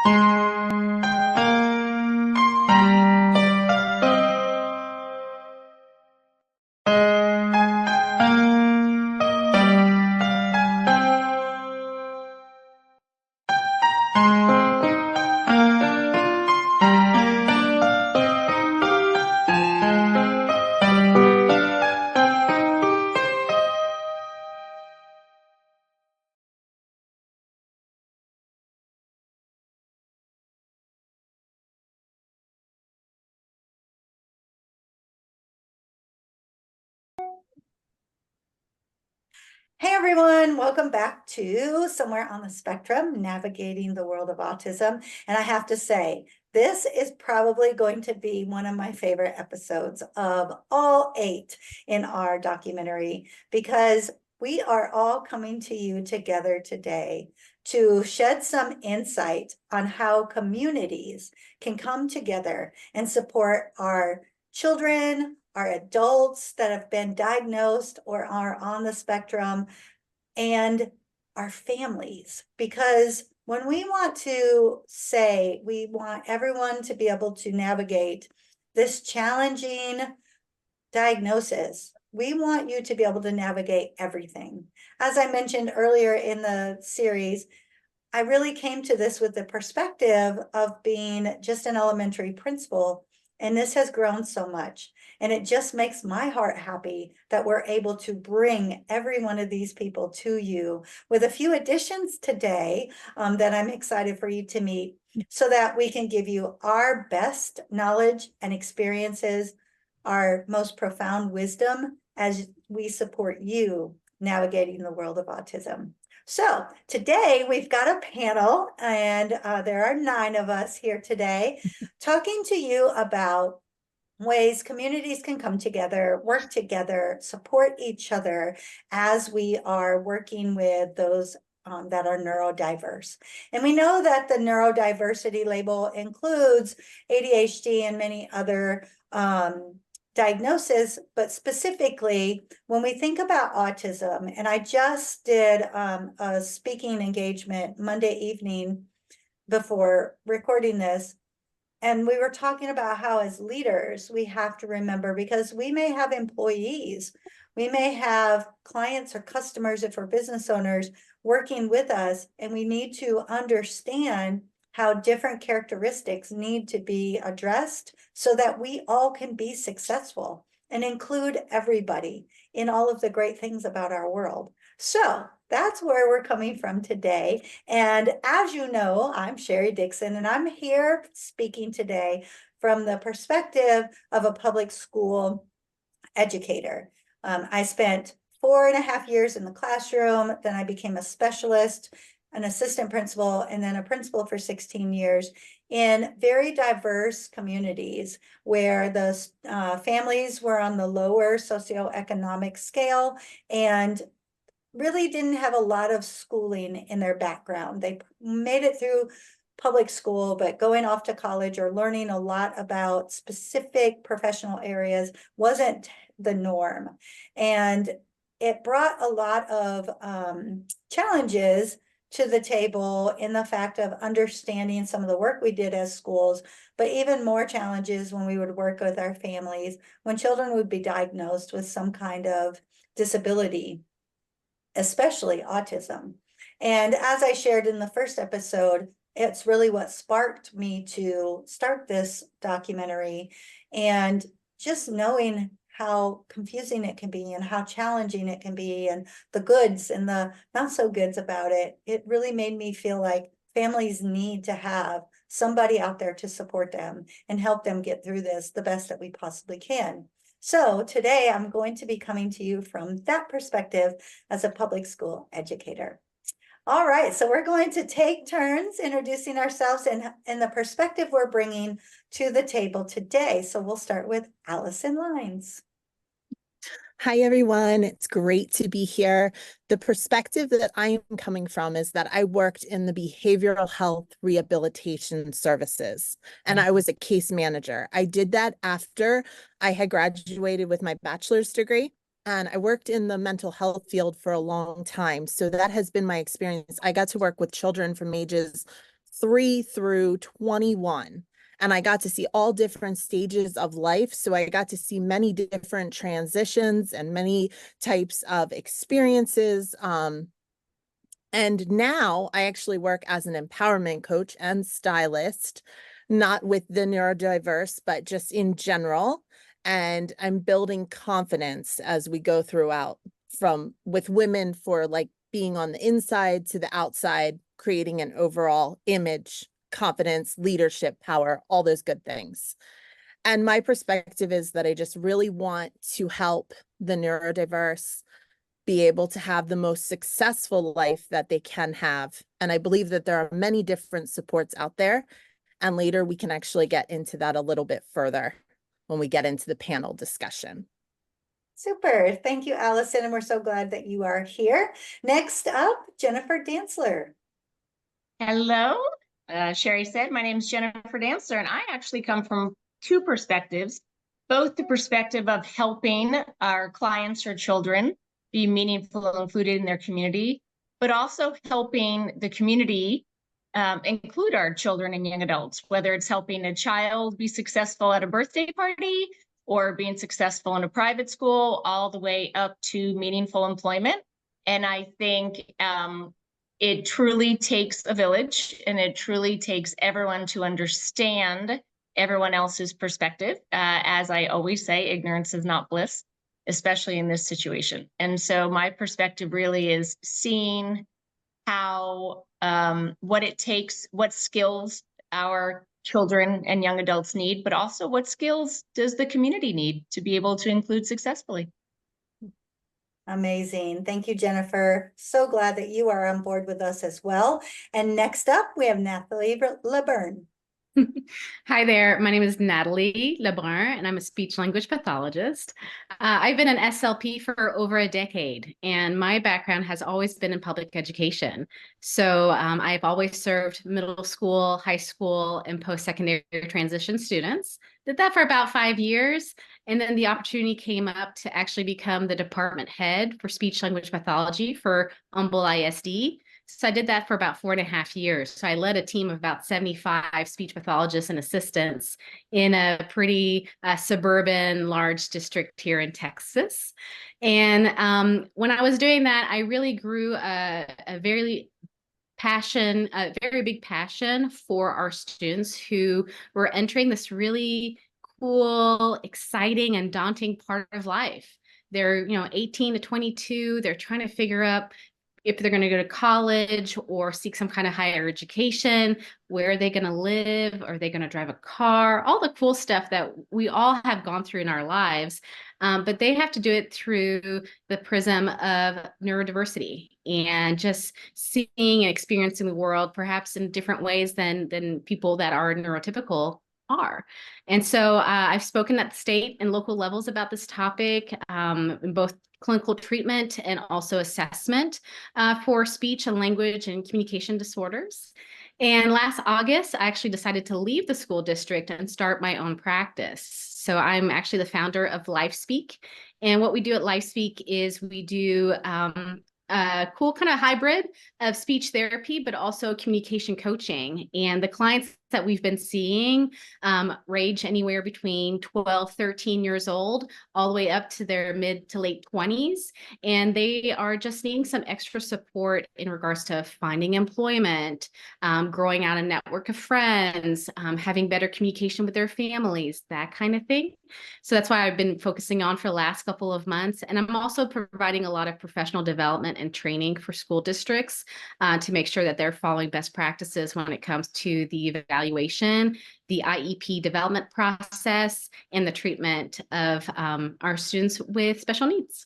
Hey everyone, welcome back to Somewhere on the Spectrum, Navigating the World of Autism. And I have to say, this is probably going to be one of my favorite episodes of all 8 in our documentary, because we are all coming to you together today to shed some insight on how communities can come together and support our children, our adults that have been diagnosed or are on the spectrum, and our families. Because when we want to say we want everyone to be able to navigate this challenging diagnosis, we want you to be able to navigate everything. As I mentioned earlier in the series, I really came to this with the perspective of being just an elementary principal, and this has grown so much. And it just makes my heart happy that we're able to bring every one of these people to you with a few additions today that I'm excited for you to meet, so that we can give you our best knowledge and experiences, our most profound wisdom as we support you navigating the world of autism. So today we've got a panel, and there are 9 of us here today talking to you about ways communities can come together, work together, support each other as we are working with those that are neurodiverse. And we know that the neurodiversity label includes ADHD and many other diagnosis, but specifically when we think about autism, and I just did a speaking engagement Monday evening before recording this, and we were talking about how as leaders, we have to remember, because we may have employees, we may have clients or customers, if we're business owners, working with us, and we need to understand how different characteristics need to be addressed so that we all can be successful and include everybody in all of the great things about our world. So that's where we're coming from today. And as you know, I'm Sherry Dixon, and I'm here speaking today from the perspective of a public school educator. I spent 4.5 years in the classroom, then I became a specialist, an assistant principal, and then a principal for 16 years in very diverse communities where the families were on the lower socioeconomic scale and really didn't have a lot of schooling in their background. They made it through public school, but going off to college or learning a lot about specific professional areas wasn't the norm. And it brought a lot of challenges to the table in the fact of understanding some of the work we did as schools, but even more challenges when we would work with our families, when children would be diagnosed with some kind of disability, especially autism. And as I shared in the first episode, it's really what sparked me to start this documentary. And just knowing how confusing it can be and how challenging it can be, and the goods and the not so goods about it, it really made me feel like families need to have somebody out there to support them and help them get through this the best that we possibly can. So today I'm going to be coming to you from that perspective as a public school educator. All right, so we're going to take turns introducing ourselves and the perspective we're bringing to the table today. So we'll start with Allison Lines. Hi, everyone. It's great to be here. The perspective that I am coming from is that I worked in the behavioral health rehabilitation services, and I was a case manager. I did that after I had graduated with my bachelor's degree, and I worked in the mental health field for a long time. So that has been my experience. I got to work with children from ages 3 through 21. And I got to see all different stages of life. So I got to see many different transitions and many types of experiences. And now I actually work as an empowerment coach and stylist, not with the neurodiverse, but just in general. And I'm building confidence as we go throughout from with women for like being on the inside to the outside, creating an overall image, confidence, leadership, power, all those good things. And my perspective is that I just really want to help the neurodiverse be able to have the most successful life that they can have. And I believe that there are many different supports out there. And later we can actually get into that a little bit further when we get into the panel discussion. Super. Thank you, Allison. And we're so glad that you are here. Next up, Jennifer Dantzler. Hello, Sherry said, my name is Jennifer Dantzler, and I actually come from two perspectives, both the perspective of helping our clients or children be meaningful and included in their community, but also helping the community include our children and young adults, whether it's helping a child be successful at a birthday party or being successful in a private school, all the way up to meaningful employment. And I think it truly takes a village, and it truly takes everyone to understand everyone else's perspective. As I always say, ignorance is not bliss, especially in this situation. And so my perspective really is seeing how, what it takes, what skills our children and young adults need, but also what skills does the community need to be able to include successfully. Amazing. Thank you, Jennifer. So glad that you are on board with us as well. And next up, we have Natalie LeBurn. Hi there, my name is Natalie Lebrun, and I'm a speech language pathologist. I've been an SLP for over a decade, and my background has always been in public education. So I've always served middle school, high school, and post-secondary transition students. Did that for about 5 years, and then the opportunity came up to actually become the department head for speech language pathology for Humble ISD. So I did that for about 4.5 years. So I led a team of about 75 speech pathologists and assistants in a pretty suburban large district here in Texas. And when I was doing that, I really grew a very big passion for our students who were entering this really cool, exciting, and daunting part of life. They're, 18 to 22. They're trying to figure out if they're going to go to college or seek some kind of higher education, where are they going to live? Are they going to drive a car? All the cool stuff that we all have gone through in our lives. But they have to do it through the prism of neurodiversity and just seeing and experiencing the world perhaps in different ways than people that are neurotypical are. And so I've spoken at the state and local levels about this topic in both clinical treatment and also assessment for speech and language and communication disorders. And last August, I actually decided to leave the school district and start my own practice. So I'm actually the founder of LifeSpeak. And what we do at LifeSpeak is we do a cool kind of hybrid of speech therapy, but also communication coaching. And the clients that we've been seeing range anywhere between 12, 13 years old, all the way up to their mid to late 20s. And they are just needing some extra support in regards to finding employment, growing out a network of friends, having better communication with their families, that kind of thing. So that's why I've been focusing on for the last couple of months. And I'm also providing a lot of professional development and training for school districts to make sure that they're following best practices when it comes to the evaluation, the IEP development process, and the treatment of our students with special needs.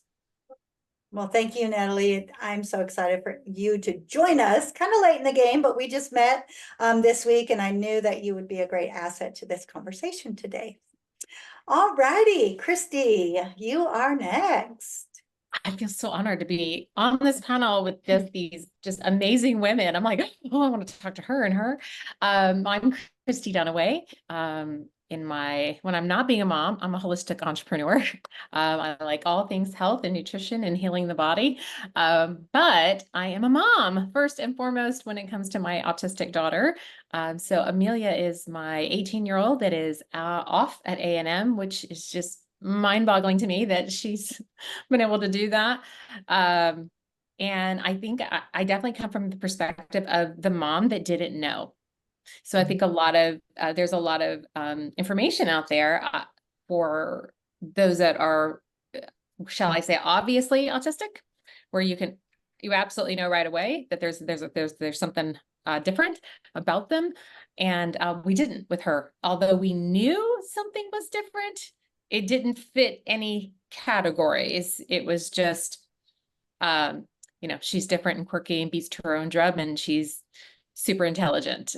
Well, thank you, Natalie. I'm so excited for you to join us. Kind of late in the game, but we just met this week, and I knew that you would be a great asset to this conversation today. All righty, Christy, you are next. I feel so honored to be on this panel with these just amazing women. I'm like, oh, I want to talk to her and her. I'm Christy Dunaway, and when I'm not being a mom, I'm a holistic entrepreneur. I like all things health and nutrition and healing the body. But I am a mom first and foremost when it comes to my autistic daughter. So Amelia is my 18-year-old that is off at A&M, which is just mind-boggling to me that she's been able to do that. And I think I definitely come from the perspective of the mom that didn't know. So I think there's a lot of information out there for those that are, shall I say, obviously autistic, where you absolutely know right away that there's something different about them, and we didn't with her. Although we knew something was different, it didn't fit any categories. It was just, she's different and quirky and beats to her own drum, and she's super intelligent.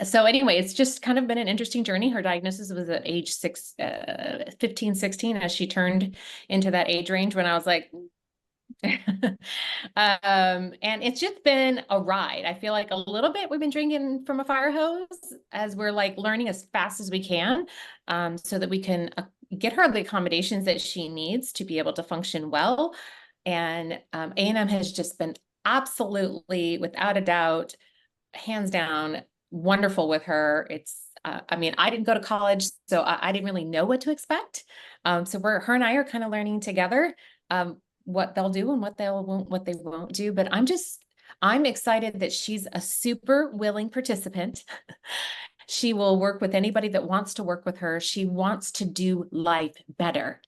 So anyway, it's just kind of been an interesting journey. Her diagnosis was at age 15, 16, as she turned into that age range when I was like, and it's just been a ride. I feel like a little bit we've been drinking from a fire hose as we're like learning as fast as we can, so that we can get her the accommodations that she needs to be able to function well. And A&M has just been absolutely, without a doubt, hands down, wonderful with her. It's, I mean, I didn't go to college, so I didn't really know what to expect. So her and I are kind of learning together, what they'll do and what they won't do. But I'm excited that she's a super willing participant. She will work with anybody that wants to work with her. She wants to do life better,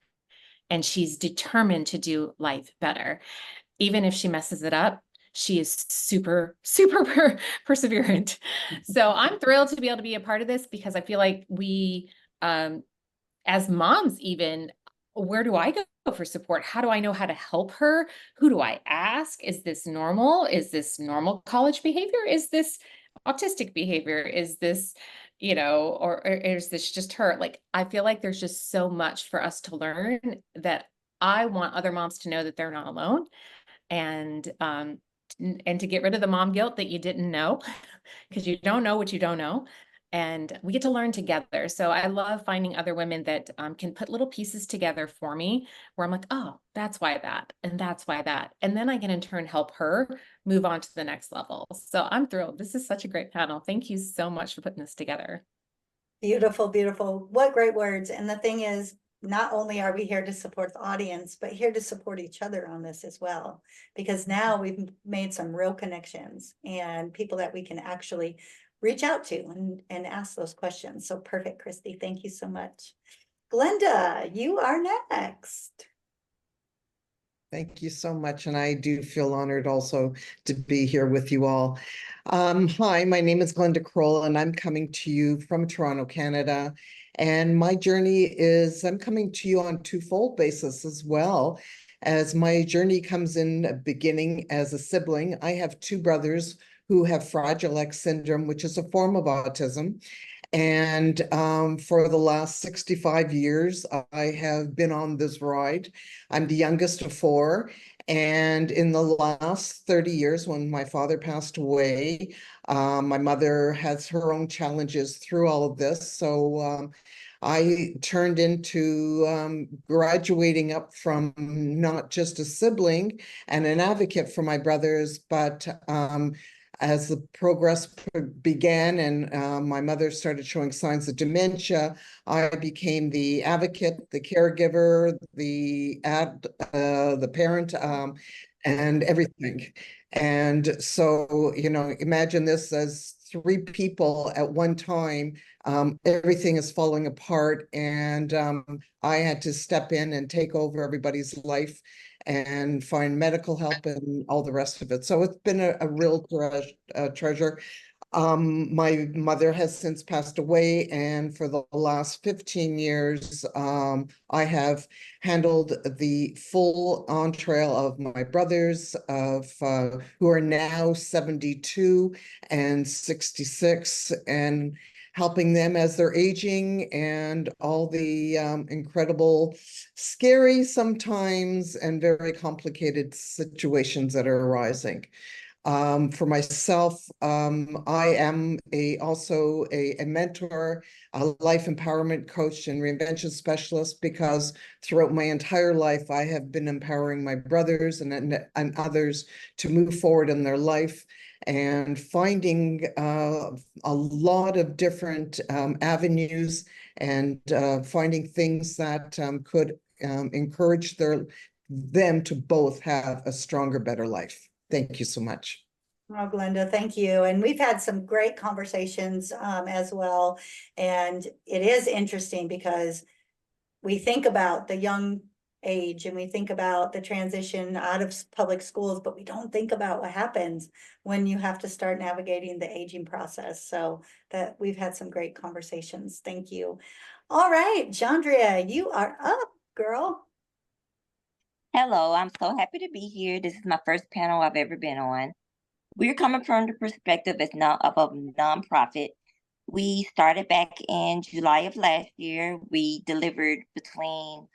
and she's determined to do life better. Even if she messes it up, she is super, super perseverant. So I'm thrilled to be able to be a part of this, because I feel like we, as moms even, where do I go for support? How do I know how to help her? Who do I ask? Is this normal? Is this normal college behavior? Is this autistic behavior? Is this, or is this just her? Like, I feel like there's just so much for us to learn that I want other moms to know that they're not alone. And to get rid of the mom guilt that you didn't know, because you don't know what you don't know. And we get to learn together. So I love finding other women that can put little pieces together for me, where I'm like, oh, that's why that, and that's why that. And then I can in turn help her move on to the next level. So I'm thrilled. This is such a great panel. Thank you so much for putting this together. Beautiful, beautiful. What great words. And the thing is, not only are we here to support the audience, but here to support each other on this as well. Because now we've made some real connections and people that we can actually reach out to and ask those questions. So perfect, Christy. Thank you so much. Glenda, you are next. Thank you so much. And I do feel honored also to be here with you all. Hi, my name is Glenda Kroll, and I'm coming to you from Toronto, Canada. And my journey is, I'm coming to you on twofold basis as well, as my journey comes in beginning as a sibling. I have two brothers who have Fragile X syndrome, which is a form of autism. And for the last 65 years, I have been on this ride. I'm the youngest of four. And in the last 30 years, when my father passed away, my mother has her own challenges through all of this. So I turned into graduating up from not just a sibling and an advocate for my brothers, but as the progress began and my mother started showing signs of dementia, I became the advocate, the caregiver, the parent, and everything. And so, imagine this as three people at one time. Everything is falling apart, and I had to step in and take over everybody's life and find medical help and all the rest of it. So it's been a real treasure. My mother has since passed away, and for the last 15 years, I have handled the full entrail of my brothers, who are now 72 and 66, and helping them as they're aging, and all the incredible, scary sometimes, and very complicated situations that are arising. For myself, I am also a mentor, a life empowerment coach and reinvention specialist, because throughout my entire life, I have been empowering my brothers and others to move forward in their life, and finding a lot of different avenues, and finding things that could encourage them to both have a stronger, better life. Thank you so much. Oh, Glenda, thank you. And we've had some great conversations as well. And it is interesting because we think about the young age and we think about the transition out of public schools, but we don't think about what happens when you have to start navigating the aging process. So that we've had some great conversations. Thank you. All right, Jandria, you are up, girl. Hello, I'm so happy to be here. This is my first panel I've ever been on. We're coming from the perspective of a nonprofit. We started back in July of last year. We delivered between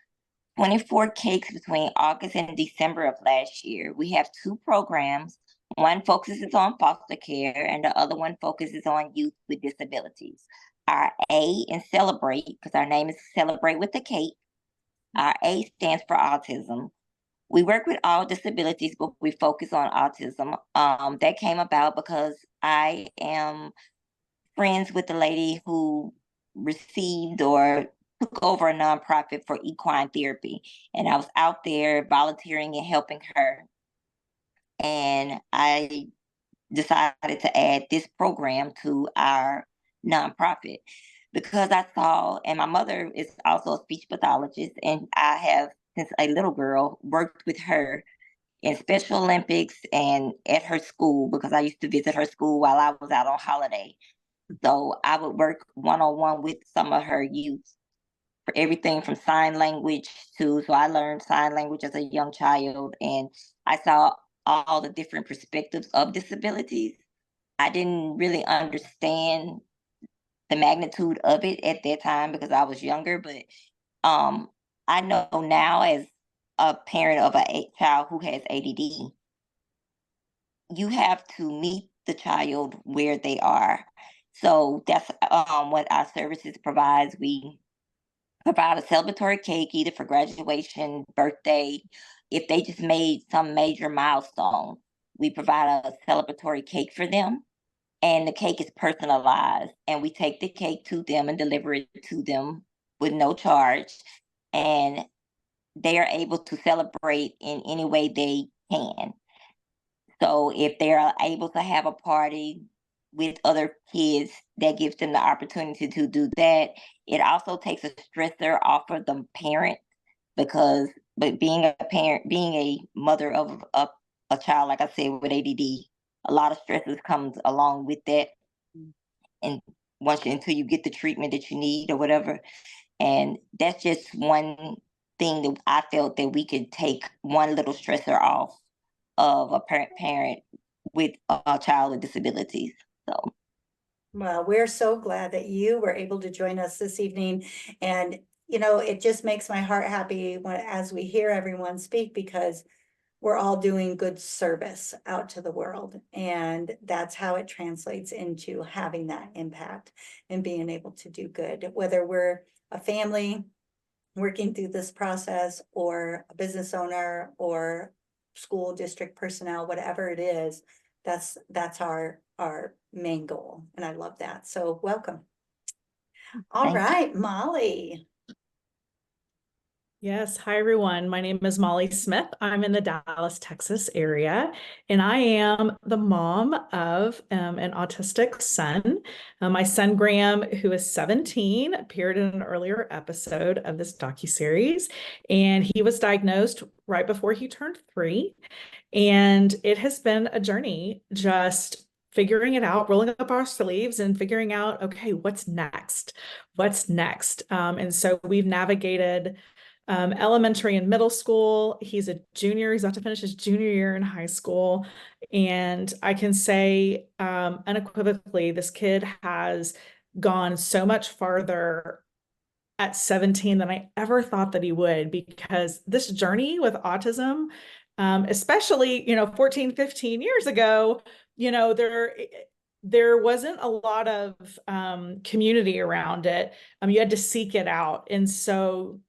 24 cakes between August and December of last year. We have two programs. One focuses on foster care and the other one focuses on youth with disabilities. Our A in Celebrate, because our name is Celebrate with a Cake. Our A stands for autism. We work with all disabilities, but we focus on autism. That came about because I am friends with the lady who received or took over a nonprofit for equine therapy. And I was out there volunteering and helping her. And I decided to add this program to our nonprofit because I saw, and my mother is also a speech pathologist, and I have, since a little girl, worked with her in Special Olympics and at her school, because I used to visit her school while I was out on holiday. So I would work one-on-one with some of her youth for everything from sign language so I learned sign language as a young child, and I saw all the different perspectives of disabilities. I didn't really understand the magnitude of it at that time because I was younger, but I know now as a parent of a child who has ADD, you have to meet the child where they are. So that's what our services provides. We provide a celebratory cake either for graduation, birthday. If they just made some major milestone, we provide a celebratory cake for them. And the cake is personalized. And we take the cake to them and deliver it to them with no charge. And they are able to celebrate in any way they can. So if they're able to have a party with other kids, that gives them the opportunity to do that. It also takes a stressor off of the parent but being a parent, being a mother of a child, like I said, with ADD, a lot of stresses comes along with that. And until you get the treatment that you need or whatever. And that's just one thing that I felt that we could take one little stressor off of a parent with a child with disabilities. So, well, we're so glad that you were able to join us this evening. And, you know, it just makes my heart happy as we hear everyone speak, because we're all doing good service out to the world. And that's how it translates into having that impact and being able to do good, whether we're a family working through this process or a business owner or school district personnel, whatever it is. That's our main goal. And I love that. So welcome. All right, Molly. Yes. Hi, everyone. My name is Molly Smith. I'm in the Dallas, Texas area, and I am the mom of an autistic son. My son, Graham, who is 17, appeared in an earlier episode of this docuseries, and he was diagnosed right before he turned 3. And it has been a journey, just figuring it out, rolling up our sleeves and figuring out, okay, what's next? What's next? And so we've navigated elementary and middle school. He's a junior. He's about to finish his junior year in high school. And I can say unequivocally, this kid has gone so much farther at 17 than I ever thought that he would, because this journey with autism especially, 14, 15 years ago, there wasn't a lot of community around it. You had to seek it out. And so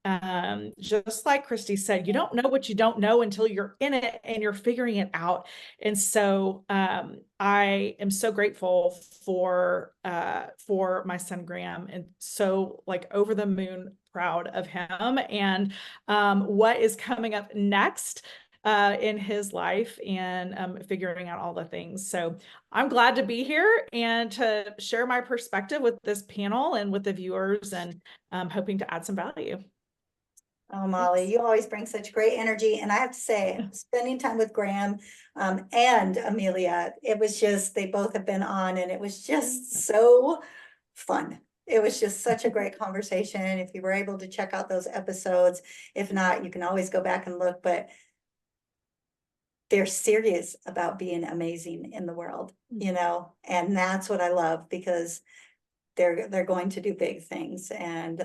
just like Christy said, you don't know what you don't know until you're in it and you're figuring it out. And so I am so grateful for my son Graham, and so like over the moon proud of him and what is coming up next in his life, and figuring out all the things. So I'm glad to be here and to share my perspective with this panel and with the viewers, and hoping to add some value. Oh, Molly, you always bring such great energy. And I have to say, spending time with Graham and Amelia, it was just, they both have been on, and it was just so fun. It was just such a great conversation. If you were able to check out those episodes, if not, you can always go back and look, but they're serious about being amazing in the world, and that's what I love, because they're going to do big things. And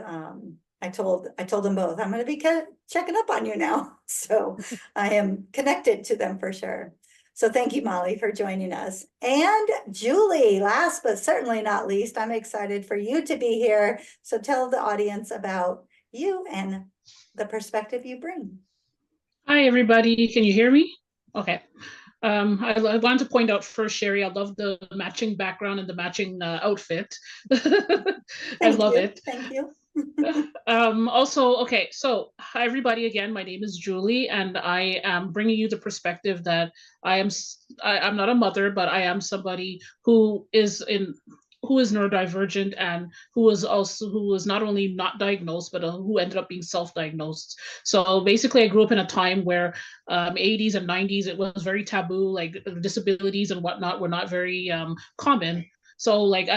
I told them both, I'm going to be checking up on you now. So I am connected to them for sure. So thank you, Molly, for joining us. And Julie, last but certainly not least, I'm excited for you to be here. So tell the audience about you and the perspective you bring. Hi, everybody. Can you hear me? Okay. I want to point out first, Sherry, I love the matching background and the matching outfit. I love it. Thank you. Also, okay, so hi, everybody. Again, my name is Julie, and I am bringing you the perspective that I'm not a mother, but I am somebody who is neurodivergent, and who was not only not diagnosed, but who ended up being self-diagnosed. So basically, I grew up in a time where 80s and 90s, it was very taboo, like disabilities and whatnot were not very common. So like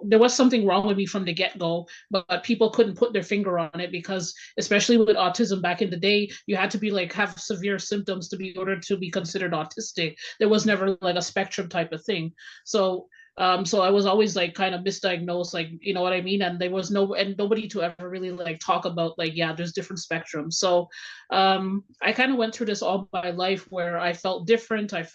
there was something wrong with me from the get-go, but people couldn't put their finger on it, because especially with autism back in the day, you had to be like have severe symptoms to be ordered to be considered autistic. There was never like a spectrum type of thing. So I was always like kind of misdiagnosed, like, you know what I mean? And there was nobody to ever really like talk about like, yeah, there's different spectrums. So I kind of went through this all my life where I felt different. I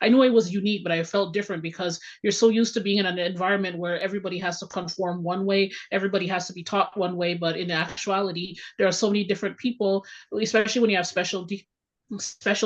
knew I was unique, but I felt different because you're so used to being in an environment where everybody has to conform one way, everybody has to be taught one way. But in actuality, there are so many different people, especially when you have special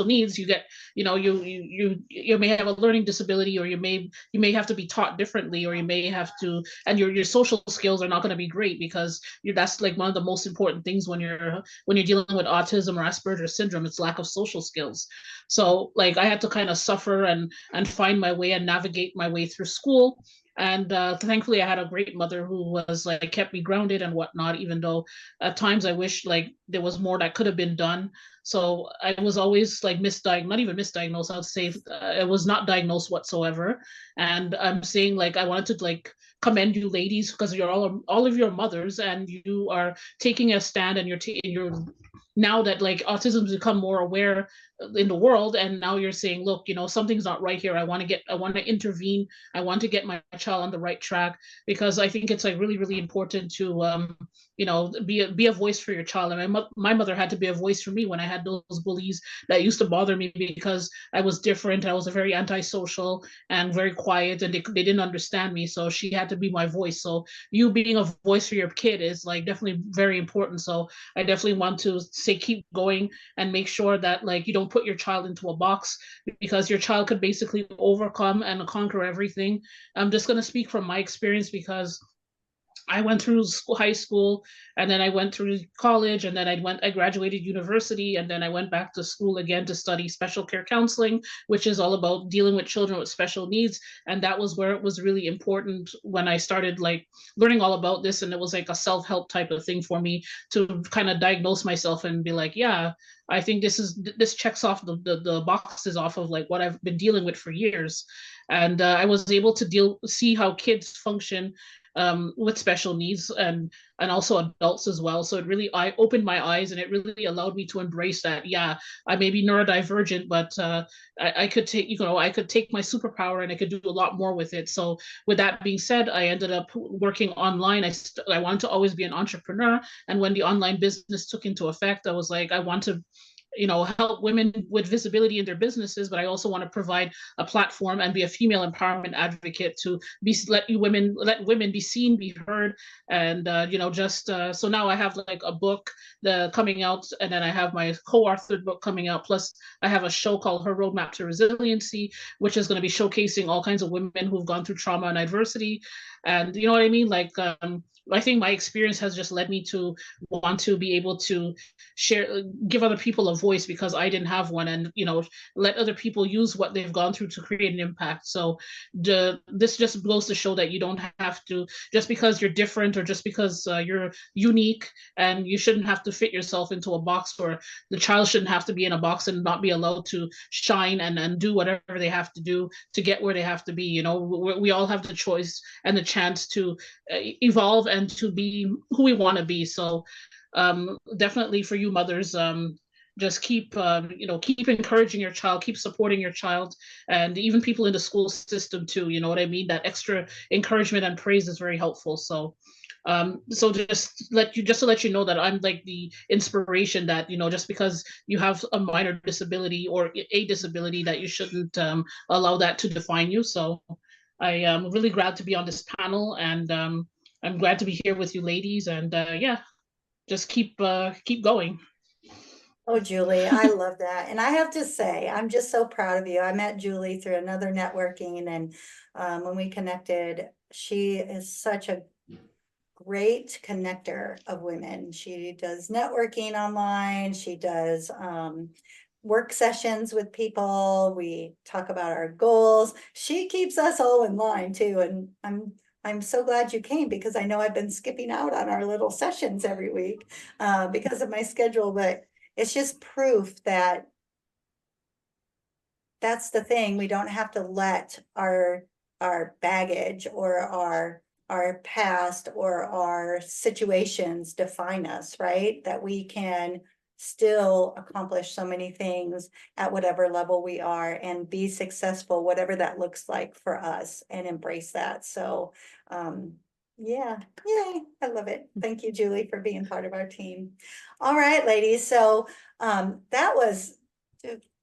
needs. You get, you may have a learning disability, or you may have to be taught differently, or you may have to, and your social skills are not going to be great, because that's like one of the most important things when you're dealing with autism or Asperger's syndrome. It's lack of social skills. So like I had to kind of suffer and find my way and navigate my way through school. And thankfully, I had a great mother who was like kept me grounded and whatnot, even though at times I wish like there was more that could have been done. So I was always like not even misdiagnosed. I would say I was not diagnosed whatsoever. And I'm saying like I wanted to like commend you ladies, because you're all of your mothers, and you are taking a stand, and you're now that like autism's become more aware in the world, and now you're saying, look, something's not right here. I want to intervene. I want to get my child on the right track, because I think it's like really, really important to be a voice for your child. And my mother had to be a voice for me when I had those bullies that used to bother me, because I was different. I was a very antisocial and very quiet, and they didn't understand me. So she had to be my voice. So you being a voice for your kid is like definitely very important. So I definitely want to say keep going, and make sure that like you don't put your child into a box, because your child could basically overcome and conquer everything. I'm just going to speak from my experience, because I went through high school, and then I went through college, and then I graduated university, and then I went back to school again to study special care counseling, which is all about dealing with children with special needs. And that was where it was really important when I started like learning all about this. And it was like a self-help type of thing for me to kind of diagnose myself and be like, yeah, I think this checks off the boxes off of like what I've been dealing with for years. And I was able to see how kids function with special needs, and also adults as well. So it really opened my eyes, and it really allowed me to embrace that. Yeah, I may be neurodivergent, but I could take my superpower, and I could do a lot more with it. So with that being said, I ended up working online. I wanted to always be an entrepreneur, and when the online business took into effect, I was like, I want to help women with visibility in their businesses, but I also want to provide a platform and be a female empowerment advocate to let women be seen, be heard, and so now I have like a book coming out, and then I have my co-authored book coming out. Plus, I have a show called Her Roadmap to Resiliency, which is going to be showcasing all kinds of women who've gone through trauma and adversity, and you know what I mean, like. I think my experience has just led me to want to be able to share, give other people a voice because I didn't have one, and let other people use what they've gone through to create an impact. So this just goes to show that you don't have to, just because you're different or just because you're unique, and you shouldn't have to fit yourself into a box, or the child shouldn't have to be in a box and not be allowed to shine and do whatever they have to do to get where they have to be. We all have the choice and the chance to evolve and to be who we want to be. So definitely for you mothers, just keep encouraging your child, keep supporting your child, and even people in the school system too. You know what I mean? That extra encouragement and praise is very helpful. So just to let you know that I'm like the inspiration, that just because you have a minor disability or a disability, that you shouldn't allow that to define you. So I am really glad to be on this panel, and I'm glad to be here with you ladies, and just keep going. Oh, Julie, I love that. And I have to say, I'm just so proud of you. I met Julie through another networking, and when we connected, she is such a great connector of women. She does networking online. She does work sessions with people. We talk about our goals. She keeps us all in line too. And I'm so glad you came, because I know I've been skipping out on our little sessions every week because of my schedule, but it's just proof that that's the thing. We don't have to let our baggage or our past or our situations define us, right? That we can still accomplish so many things at whatever level we are and be successful, whatever that looks like for us, and embrace that. So yeah, yay, I love it. Thank you, Julie, for being part of our team. All right, ladies, so that was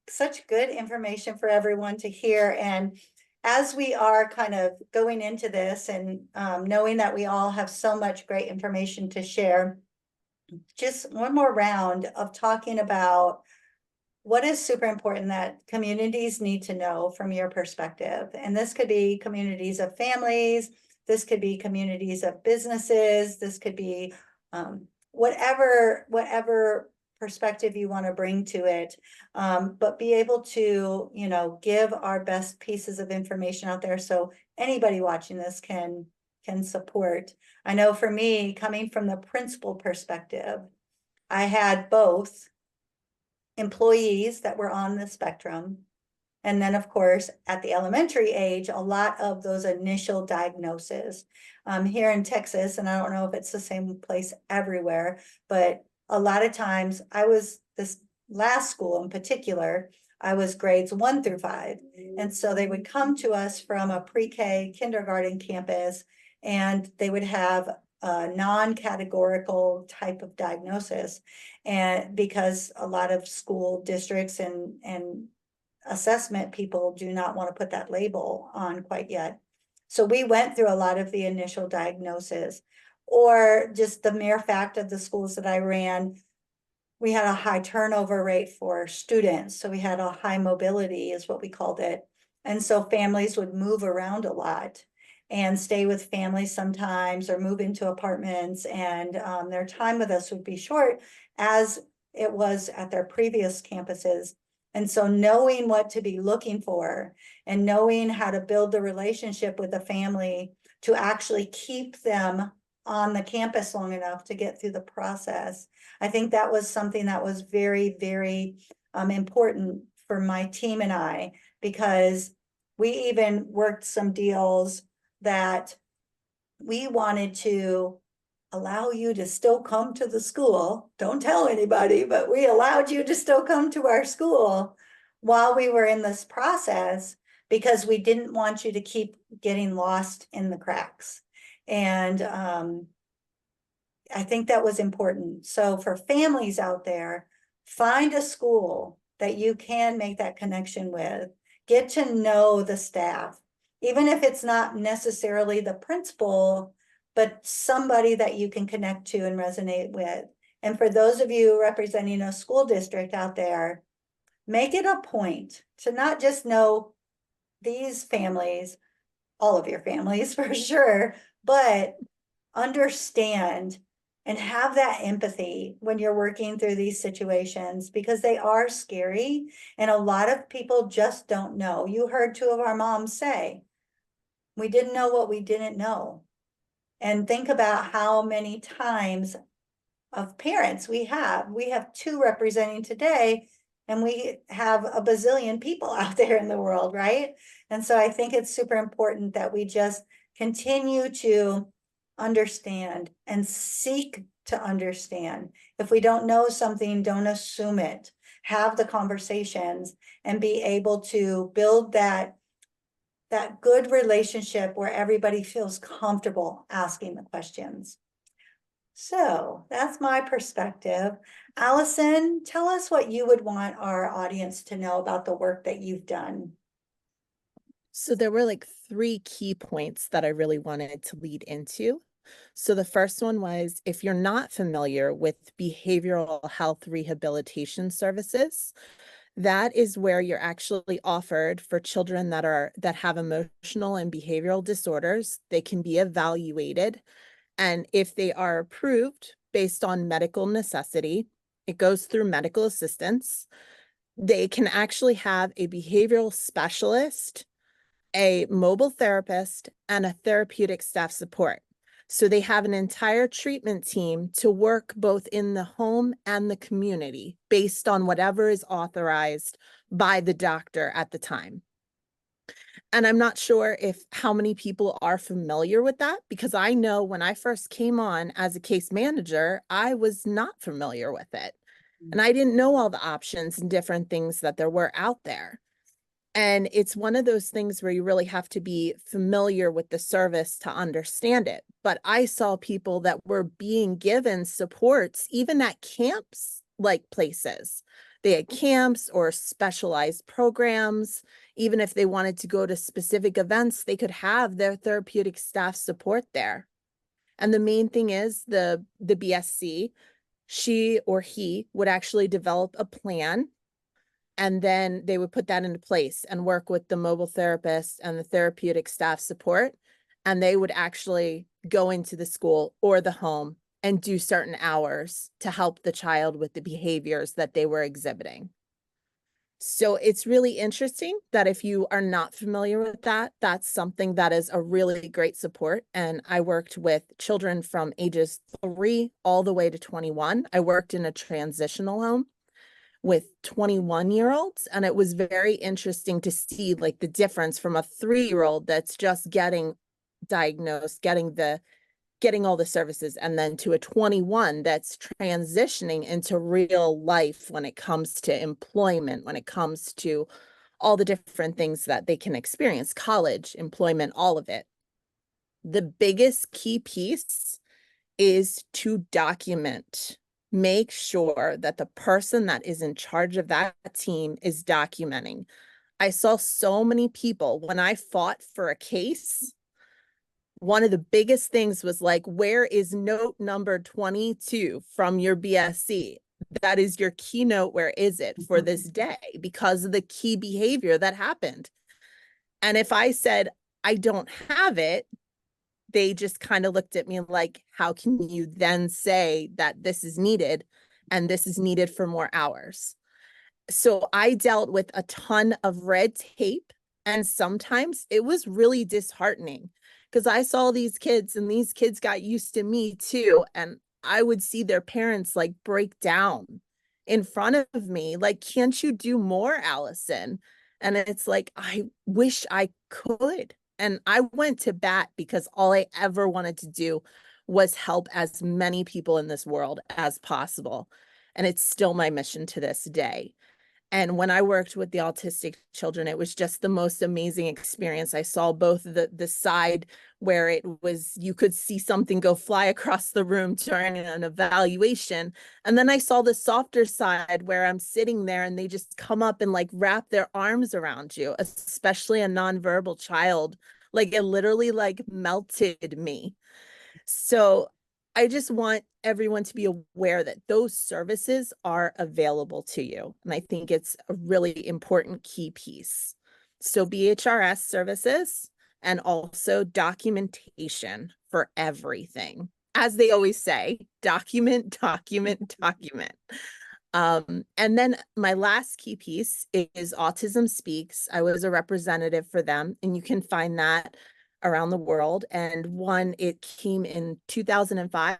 such good information for everyone to hear. And as we are kind of going into this, and knowing that we all have so much great information to share, just one more round of talking about what is super important that communities need to know from your perspective. And this could be communities of families, this could be communities of businesses, this could be whatever perspective you want to bring to it, but be able to, give our best pieces of information out there so anybody watching this can support. I know for me, coming from the principal perspective, I had both employees that were on the spectrum, and then, of course, at the elementary age, a lot of those initial diagnoses. Here in Texas, and I don't know if it's the same place everywhere, but a lot of times this last school in particular, I was grades 1 through 5. And so they would come to us from a pre-K kindergarten campus, and they would have a non-categorical type of diagnosis. And because a lot of school districts and assessment people do not want to put that label on quite yet. So we went through a lot of the initial diagnosis, or just the mere fact of the schools that I ran, we had a high turnover rate for students. So we had a high mobility is what we called it. And so families would move around a lot and stay with families sometimes, or move into apartments, and their time with us would be short, as it was at their previous campuses. And so knowing what to be looking for, and knowing how to build the relationship with the family to actually keep them on the campus long enough to get through the process. I think that was something that was very, very important for my team and I, because we even worked some deals that we wanted to allow you to still come to the school. Don't tell anybody, but we allowed you to still come to our school while we were in this process, because we didn't want you to keep getting lost in the cracks. And I think that was important. So for families out there, Find a school that you can make that connection with. Get to know the staff, even if it's not necessarily the principal, but somebody that you can connect to and resonate with. And for those of you representing a school district out there, make it a point to not just know these families, all of your families for sure, but understand and have that empathy when you're working through these situations, because they are scary and a lot of people just don't know. You heard two of our moms say, we didn't know what we didn't know. And think about how many times of parents we have. We have two representing today, and we have a bazillion people out there in the world, right? And so I think it's super important that we just continue to understand and seek to understand. If we don't know something, don't assume it. Have the conversations and be able to build that good relationship where everybody feels comfortable asking the questions. So that's my perspective. Allison, tell us what you would want our audience to know about the work that you've done. So there were like 3 key points that I really wanted to lead into. So the first one was, if you're not familiar with behavioral health rehabilitation services, that is where you're actually offered for children that have emotional and behavioral disorders. They can be evaluated, and if they are approved based on medical necessity, it goes through medical assistance. They can actually have a behavioral specialist, a mobile therapist, and a therapeutic staff support. So they have an entire treatment team to work both in the home and the community based on whatever is authorized by the doctor at the time. And I'm not sure how many people are familiar with that, because I know when I first came on as a case manager, I was not familiar with it. And I didn't know all the options and different things that there were out there. And it's one of those things where you really have to be familiar with the service to understand it. But I saw people that were being given supports, even at camps, like places. They had camps or specialized programs. Even if they wanted to go to specific events, they could have their therapeutic staff support there. And the main thing is the BSC, she or he would actually develop a plan, and then they would put that into place and work with the mobile therapist and the therapeutic staff support. And they would actually go into the school or the home and do certain hours to help the child with the behaviors that they were exhibiting. So it's really interesting that if you are not familiar with that, that's something that is a really great support. And I worked with children from ages 3 all the way to 21. I worked in a transitional home with 21-year-olds, and it was very interesting to see like the difference from a 3-year-old that's just getting diagnosed, getting all the services, and then to a 21 that's transitioning into real life when it comes to employment, when it comes to all the different things that they can experience, college, employment, all of it. The biggest key piece is to document. Make sure that the person that is in charge of that team is documenting. I saw so many people when I fought for a case. One of the biggest things was like, where is note number 22 from your BSC? That is your keynote. Where is it for this day? Because of the key behavior that happened. And if I said, I don't have it, they just kind of looked at me like, how can you then say that this is needed and this is needed for more hours? So I dealt with a ton of red tape, and sometimes it was really disheartening because I saw these kids and these kids got used to me too. And I would see their parents like break down in front of me. Like, can't you do more, Allison? And it's like, I wish I could. And I went to bat because all I ever wanted to do was help as many people in this world as possible. And it's still my mission to this day. And when I worked with the autistic children, it was just the most amazing experience. I saw both the side where it was, you could see something go fly across the room during an evaluation. And then I saw the softer side where I'm sitting there and they just come up and like wrap their arms around you, especially a nonverbal child. Like it literally like melted me. So I just want everyone to be aware that those services are available to you. And I think it's a really important key piece. So BHRS services and also documentation for everything. As they always say, document, document, document. And then my last key piece is Autism Speaks. I was a representative for them, and you can find that around the world. And one, it came in 2005.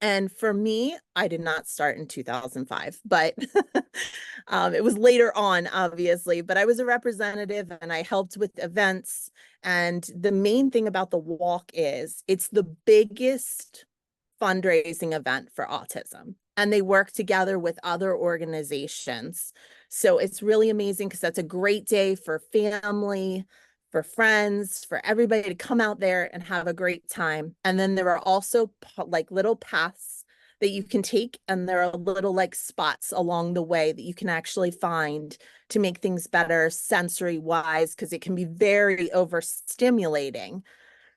And for me, I did not start in 2005, but it was later on, obviously. But I was a representative and I helped with events. And the main thing about the walk is it's the biggest fundraising event for autism. And they work together with other organizations. So it's really amazing because that's a great day for family, for friends, for everybody to come out there and have a great time. And then there are also like little paths that you can take, and there are little like spots along the way that you can actually find to make things better sensory wise, because it can be very overstimulating.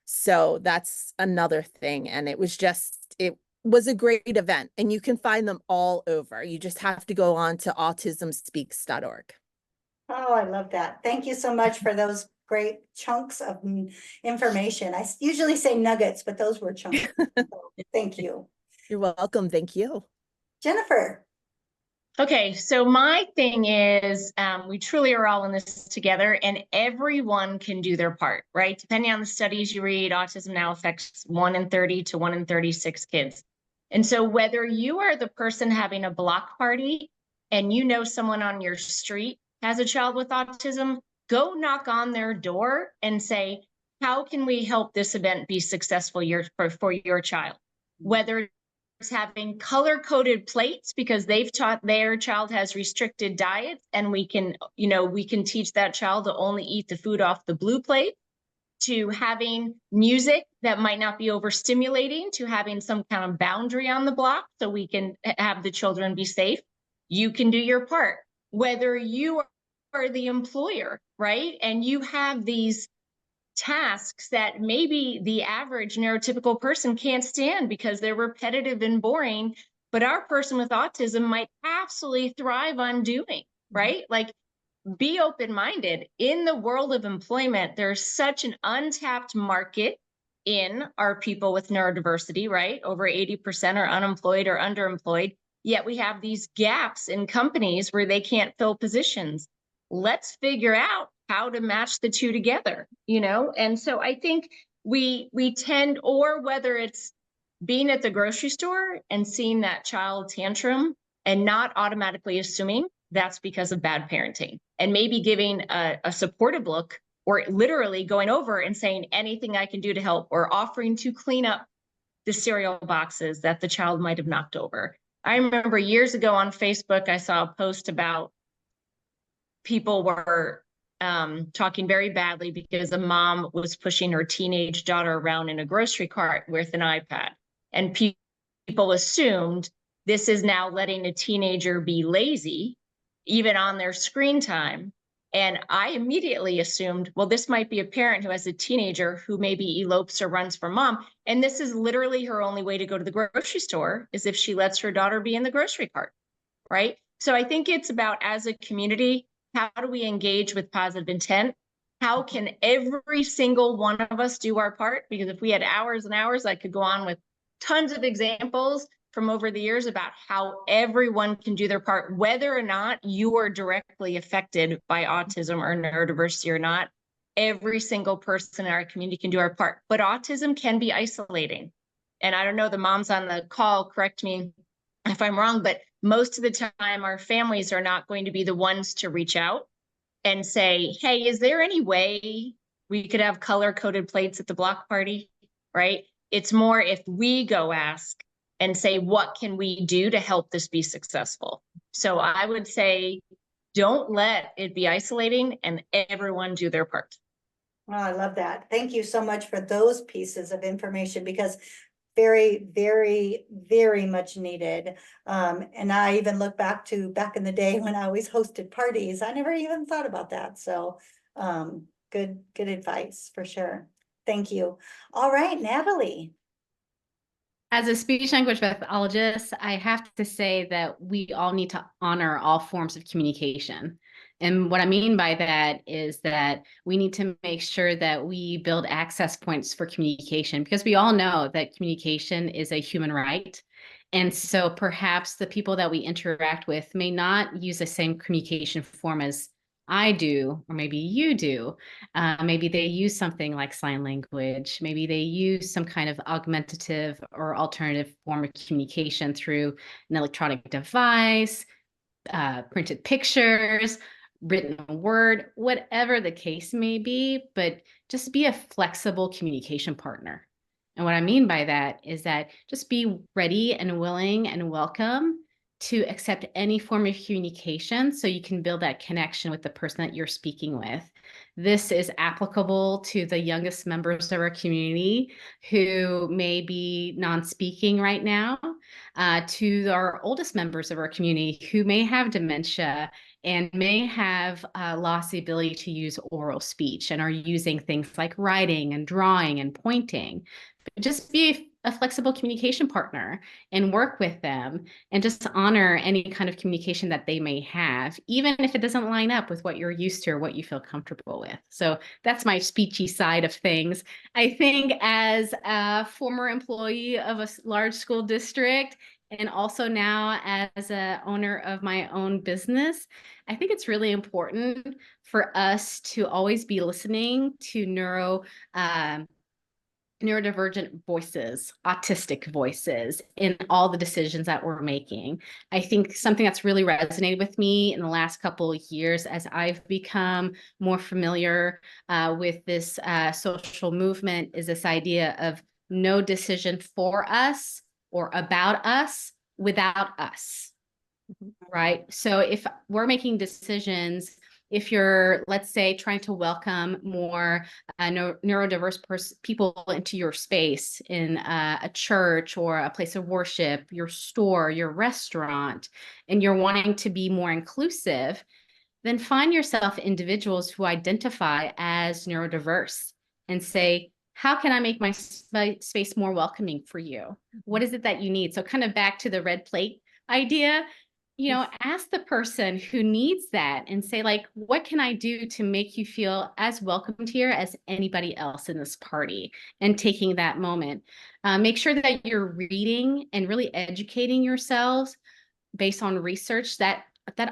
So that's another thing. And it was a great event, and you can find them all over. You just have to go on to autismspeaks.org. Oh, I love that. Thank you so much for those great chunks of information. I usually say nuggets, but those were chunks. So, thank you. You're welcome. Thank you. Jennifer. Okay, so my thing is we truly are all in this together, and everyone can do their part, right? Depending on the studies you read, autism now affects 1 in 30 to 1 in 36 kids. And so whether you are the person having a block party and you know someone on your street has a child with autism, go knock on their door and say, how can we help this event be successful for your child? Whether it's having color-coded plates because they've taught their child has restricted diets, and we can teach that child to only eat the food off the blue plate, to having music that might not be overstimulating, to having some kind of boundary on the block so we can have the children be safe. You can do your part. Whether you are the employer, right? And you have these tasks that maybe the average neurotypical person can't stand because they're repetitive and boring, but our person with autism might absolutely thrive on doing, right? Like, be open-minded. In the world of employment, there's such an untapped market in our people with neurodiversity, right? Over 80% are unemployed or underemployed, yet we have these gaps in companies where they can't fill positions. Let's figure out how to match the two together, And so I think we tend, or whether it's being at the grocery store and seeing that child tantrum and not automatically assuming that's because of bad parenting, and maybe giving a supportive look, or literally going over and saying anything I can do to help, or offering to clean up the cereal boxes that the child might have knocked over. I remember years ago on Facebook, I saw a post about people were talking very badly because a mom was pushing her teenage daughter around in a grocery cart with an iPad. And people assumed this is now letting a teenager be lazy, even on their screen time. And I immediately assumed, well, this might be a parent who has a teenager who maybe elopes or runs from mom. And this is literally her only way to go to the grocery store, is if she lets her daughter be in the grocery cart, right? So I think it's about, as a community, how do we engage with positive intent? How can every single one of us do our part? Because if we had hours and hours, I could go on with tons of examples from over the years about how everyone can do their part, whether or not you are directly affected by autism or neurodiversity or not. Every single person in our community can do our part, but autism can be isolating. And I don't know, the moms on the call, correct me if I'm wrong, but most of the time our families are not going to be the ones to reach out and say, hey, is there any way we could have color-coded plates at the block party, right? It's more if we go ask, and say, what can we do to help this be successful? So I would say, don't let it be isolating, and everyone do their part. Oh, I love that. Thank you so much for those pieces of information, because very, very, very much needed. And I even look back in the day when I always hosted parties. I never even thought about that. So good advice for sure. Thank you. All right, Natalie. As a speech language pathologist, I have to say that we all need to honor all forms of communication. And what I mean by that is that we need to make sure that we build access points for communication, because we all know that communication is a human right. And so perhaps the people that we interact with may not use the same communication form as I do, or maybe you do. Maybe they use something like sign language. Maybe they use some kind of augmentative or alternative form of communication through an electronic device, printed pictures, written word, whatever the case may be, but just be a flexible communication partner. And what I mean by that is that just be ready and willing and welcome to accept any form of communication so you can build that connection with the person that you're speaking with. This is applicable to the youngest members of our community who may be non-speaking right now, to our oldest members of our community who may have dementia and may have lost the ability to use oral speech and are using things like writing and drawing and pointing. But just be a flexible communication partner and work with them, and just honor any kind of communication that they may have, even if it doesn't line up with what you're used to or what you feel comfortable with. So that's my speechy side of things. I think as a former employee of a large school district, and also now as a owner of my own business, I think it's really important for us to always be listening to neurodivergent voices, autistic voices in all the decisions that we're making. I think something that's really resonated with me in the last couple of years as I've become more familiar with this social movement is this idea of no decision for us or about us without us, right? So if we're making decisions, if you're, let's say, trying to welcome more neurodiverse people into your space in a church or a place of worship, your store, your restaurant, and you're wanting to be more inclusive, then find yourself individuals who identify as neurodiverse and say, how can I make my space more welcoming for you? What is it that you need? So kind of back to the red plate idea, ask the person who needs that and say, like, what can I do to make you feel as welcomed here as anybody else in this party? And taking that moment. Make sure that you're reading and really educating yourselves based on research that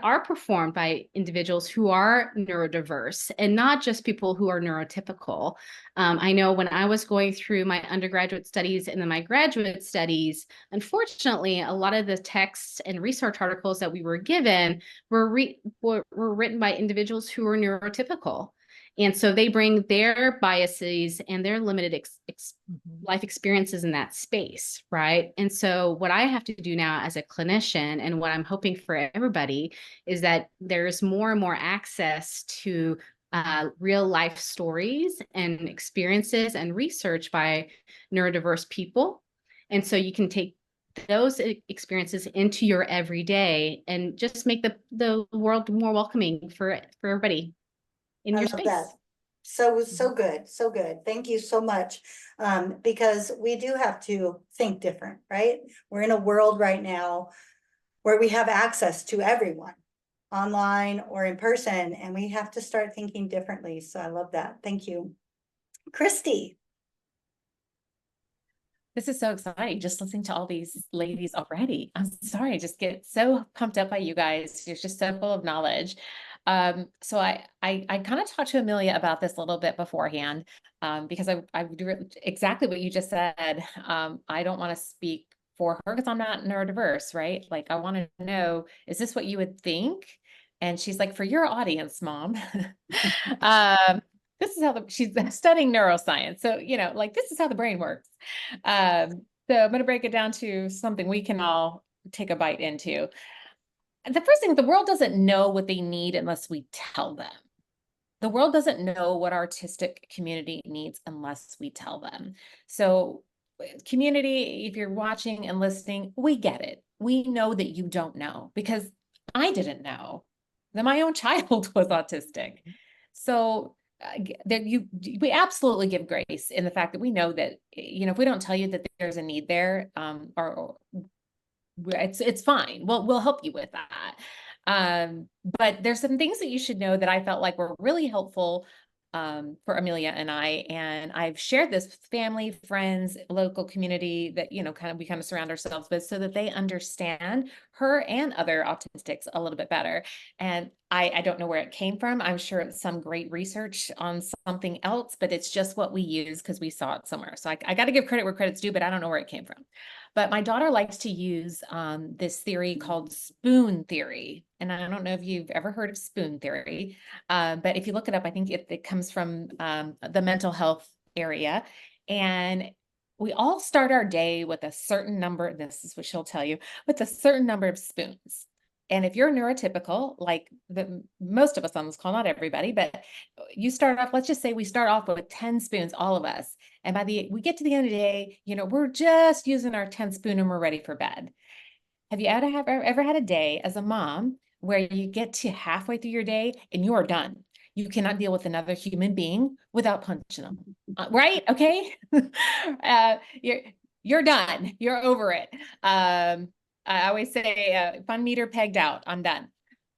are performed by individuals who are neurodiverse and not just people who are neurotypical. I know when I was going through my undergraduate studies and then my graduate studies, unfortunately, a lot of the texts and research articles that we were given were written by individuals who were neurotypical. And so they bring their biases and their limited life experiences in that space, right? And so what I have to do now as a clinician, and what I'm hoping for everybody, is that there's more and more access to real life stories and experiences and research by neurodiverse people. And so you can take those experiences into your everyday and just make the world more welcoming for everybody in your space. That. So good. So good. Thank you so much. Because we do have to think different, right? We're in a world right now where we have access to everyone, online or in person, and we have to start thinking differently. So I love that. Thank you. Christy. This is so exciting, just listening to all these ladies already. I'm sorry, I just get so pumped up by you guys. You're just so full of knowledge. So I kind of talked to Amelia about this a little bit beforehand, because I do exactly what you just said. I don't want to speak for her because I'm not neurodiverse, right? Like, I want to know, is this what you would think? And she's like, for your audience, Mom. This is how she's studying neuroscience. So, like, this is how the brain works. So I'm going to break it down to something we can all take a bite into. The first thing, the world doesn't know what they need unless we tell them. The world doesn't know what our artistic community needs unless we tell them. So community, if you're watching and listening, we get it. We know that you don't know, because I didn't know that my own child was autistic. So that we absolutely give grace in the fact that we know that, if we don't tell you that there's a need there, or it's fine. We'll help you with that. But there's some things that you should know that I felt like were really helpful for Amelia and I've shared this with family, friends, local community that, we kind of surround ourselves with, so that they understand her and other autistics a little bit better. And I don't know where it came from. I'm sure it's some great research on something else, but it's just what we use because we saw it somewhere. So I got to give credit where credit's due, but I don't know where it came from. But my daughter likes to use this theory called spoon theory. And I don't know if you've ever heard of spoon theory, but if you look it up, I think it comes from the mental health area. And we all start our day with a certain number, this is what she'll tell you, with a certain number of spoons. And if you're neurotypical, like most of us on this call, not everybody, but you start off, let's just say we start off with 10 spoons, all of us. And we get to the end of the day, we're just using our 10th spoon and we're ready for bed. Have you ever had a day as a mom where you get to halfway through your day and you are done? You cannot deal with another human being without punching them, right? Okay. You're done. You're over it. I always say, fun meter pegged out, I'm done.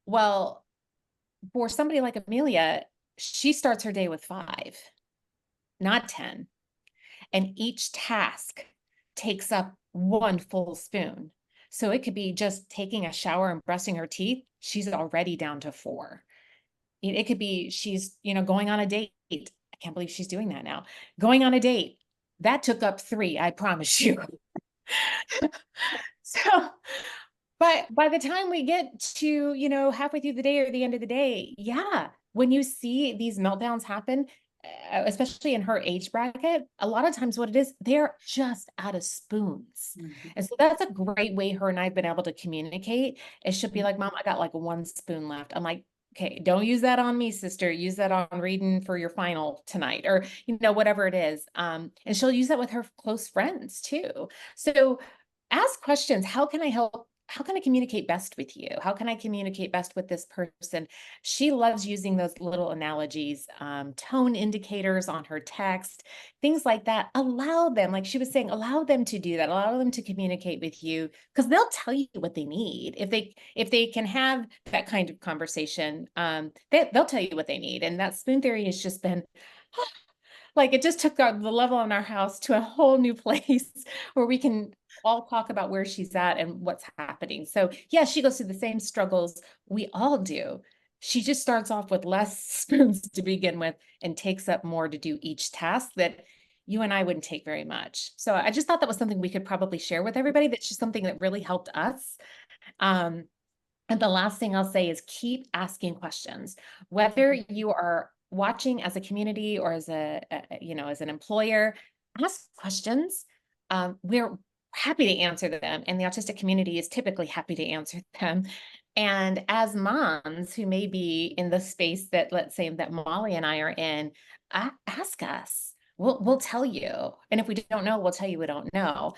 Well, for somebody like Amelia, she starts her day with 5, not 10. And each task takes up 1 full spoon. So it could be just taking a shower and brushing her teeth. She's already down to 4. It could be she's, going on a date. I can't believe she's doing that now. Going on a date. That took up 3, I promise you. So, but by the time we get to, halfway through the day or the end of the day, yeah, when you see these meltdowns happen, especially in her age bracket, a lot of times what it is, they're just out of spoons. And so that's a great way her and I've been able to communicate. Is she'll be like, Mom, I got like 1 spoon left. I'm like, okay, don't use that on me, sister. Use that on reading for your final tonight, or, whatever it is. And she'll use that with her close friends too. So ask questions. How can I help? How can I communicate best with you? How can I communicate best with this person? She loves using those little analogies, tone indicators on her text, things like that. Allow them, like she was saying, allow them to do that. Allow them to communicate with you, because they'll tell you what they need. If they can have that kind of conversation, they'll tell you what they need. And that spoon theory has just been like, it just took the level in our house to a whole new place where we can all talk about where she's at and what's happening. So yeah, she goes through the same struggles we all do. She just starts off with less spoons to begin with and takes up more to do each task that you and I wouldn't take very much. So I just thought that was something we could probably share with everybody. That's just something that really helped us. And the last thing I'll say is keep asking questions, whether you are watching as a community or as as an employer. Ask questions. We're happy to answer them, and the autistic community is typically happy to answer them. And as moms who may be in the space that, let's say, that Molly and I are in, ask us. We'll tell you, and if we don't know, we'll tell you we don't know.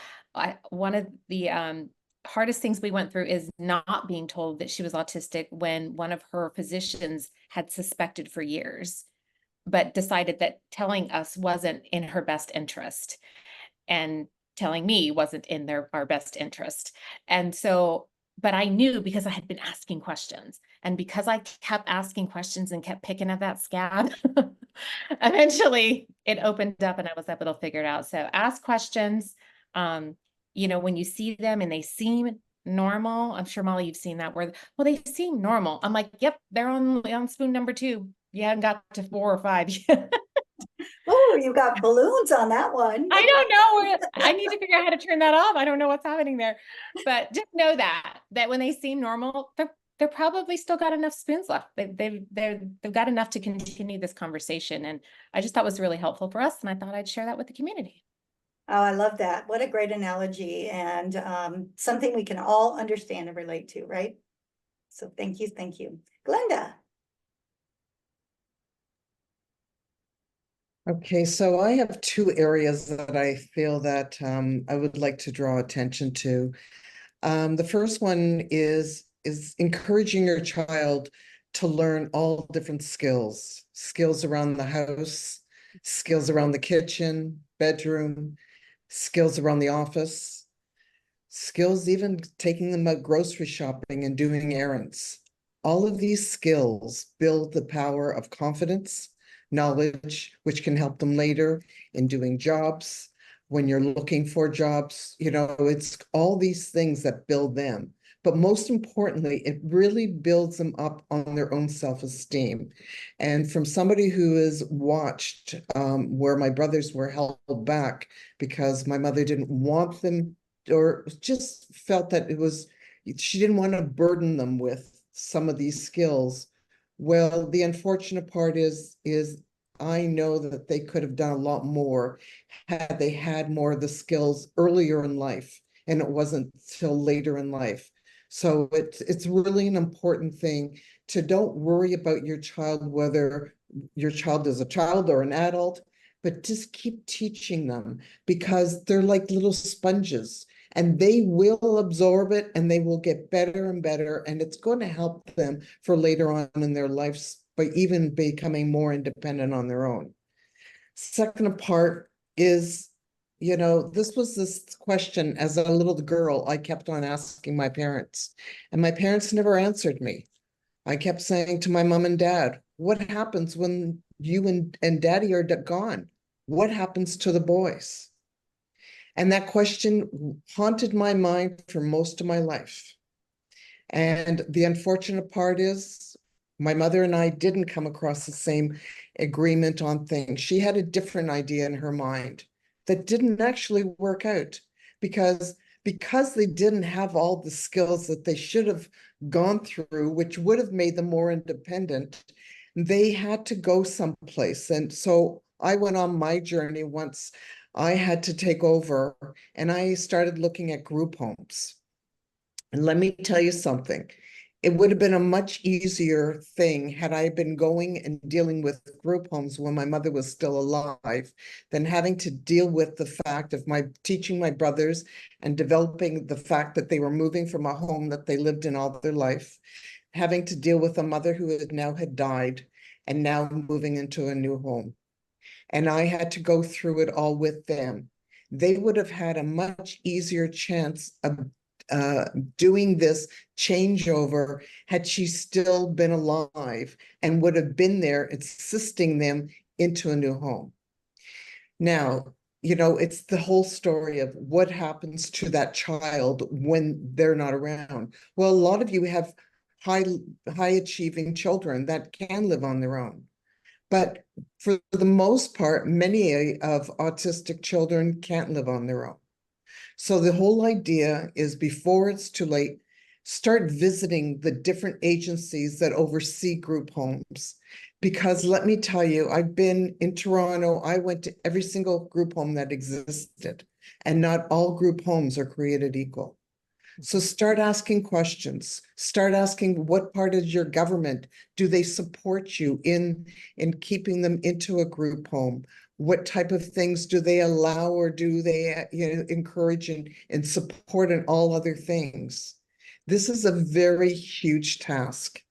One of the hardest things we went through is not being told that she was autistic when one of her physicians had suspected for years, but decided that telling us wasn't in her best interest, and telling me wasn't in our best interest. And so, but I knew because I had been asking questions, and because I kept asking questions and kept picking at that scab, eventually it opened up and I was able to figure it out. So ask questions. When you see them and they seem normal, I'm sure, Molly, you've seen that where, well, they seem normal. I'm like, yep, they're on spoon number 2. You haven't got to 4 or 5 yet. Oh, you got balloons on that one. I don't know. I need to figure out how to turn that off. I don't know what's happening there, but just know that when they seem normal, they're probably still got enough spoons left. They've got enough to continue this conversation. And I just thought it was really helpful for us. And I thought I'd share that with the community. Oh, I love that. What a great analogy, and something we can all understand and relate to, right? So thank you, thank you. Glenda. Okay, so I have two areas that I feel that I would like to draw attention to. The first one is encouraging your child to learn all different skills, skills around the house, skills around the kitchen, bedroom, skills around the office, skills even taking them out grocery shopping and doing errands. All of these skills build the power of confidence, knowledge, which can help them later in doing jobs. When you're looking for jobs, it's all these things that build them. But most importantly, it really builds them up on their own self-esteem. And from somebody who has watched where my brothers were held back because my mother didn't want them or just felt that she didn't want to burden them with some of these skills. Well, the unfortunate part is I know that they could have done a lot more had they had more of the skills earlier in life, and it wasn't till later in life. So it's really an important thing to don't worry about your child, whether your child is a child or an adult, but just keep teaching them because they're like little sponges and they will absorb it and they will get better and better. And it's going to help them for later on in their lives by even becoming more independent on their own. Second part is, this question as a little girl, I kept on asking my parents, and my parents never answered me. I kept saying to my mom and dad, what happens when you and daddy are gone? What happens to the boys? And that question haunted my mind for most of my life. And the unfortunate part is my mother and I didn't come across the same agreement on things. She had a different idea in her mind that didn't actually work out because they didn't have all the skills that they should have gone through, which would have made them more independent. They had to go someplace. And so I went on my journey once I had to take over, and I started looking at group homes. And let me tell you something. It would have been a much easier thing had I been going and dealing with group homes when my mother was still alive than having to deal with the fact of teaching my brothers and developing the fact that they were moving from a home that they lived in all their life, having to deal with a mother who had died and now moving into a new home. And I had to go through it all with them. They would have had a much easier chance of doing this changeover had she still been alive and would have been there assisting them into a new home. Now, it's the whole story of what happens to that child when they're not around. Well, a lot of you have high achieving children that can live on their own. But for the most part, many of autistic children can't live on their own. So the whole idea is before it's too late, start visiting the different agencies that oversee group homes. Because let me tell you, I've been in Toronto, I went to every single group home that existed, and not all group homes are created equal. So start asking questions. Start asking what part of your government do they support you in keeping them into a group home? What type of things do they allow or do they encourage and support in all other things? This is a very huge task.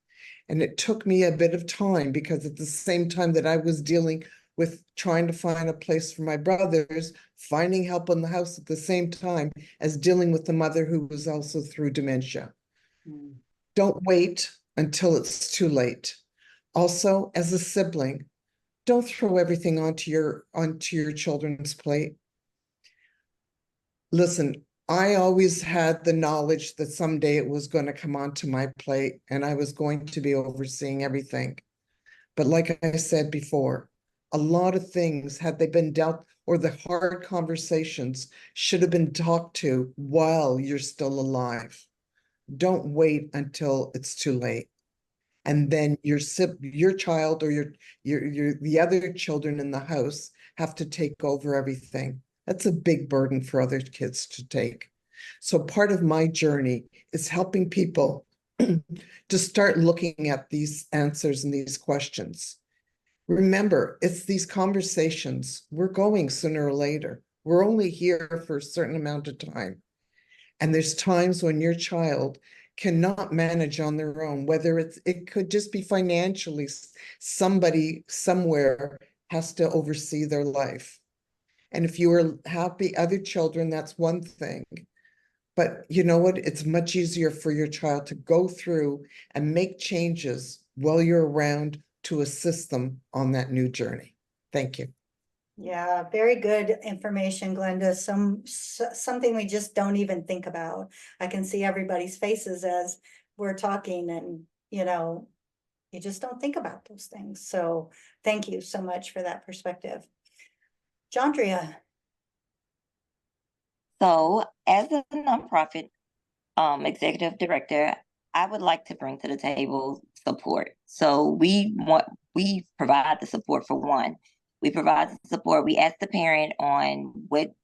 And it took me a bit of time because at the same time that I was dealing with trying to find a place for my brothers, finding help in the house at the same time as dealing with the mother who was also through dementia. Don't wait until it's too late. Also, as a sibling, don't throw everything onto your children's plate. Listen, I always had the knowledge that someday it was going to come onto my plate and I was going to be overseeing everything. But like I said before, a lot of things, had they been dealt, or the hard conversations should have been talked to while you're still alive. Don't wait until it's too late. And then your child or the other children in the house have to take over everything. That's a big burden for other kids to take. So part of my journey is helping people to start looking at these answers and these questions. Remember, it's these conversations. We're going sooner or later. We're only here for a certain amount of time. And there's times when your child cannot manage on their own, whether it could just be financially, somebody somewhere has to oversee their life. And if you are happy other children, that's one thing. But you know what? It's much easier for your child to go through and make changes while you're around to assist them on that new journey. Thank you. Yeah, very good information, Glenda. Something we just don't even think about. I can see everybody's faces as we're talking, and you just don't think about those things. So thank you so much for that perspective. Jandria. So as a nonprofit executive director, I would like to bring to the table support. So we provide the support for one. We provide the support. We ask the parent on what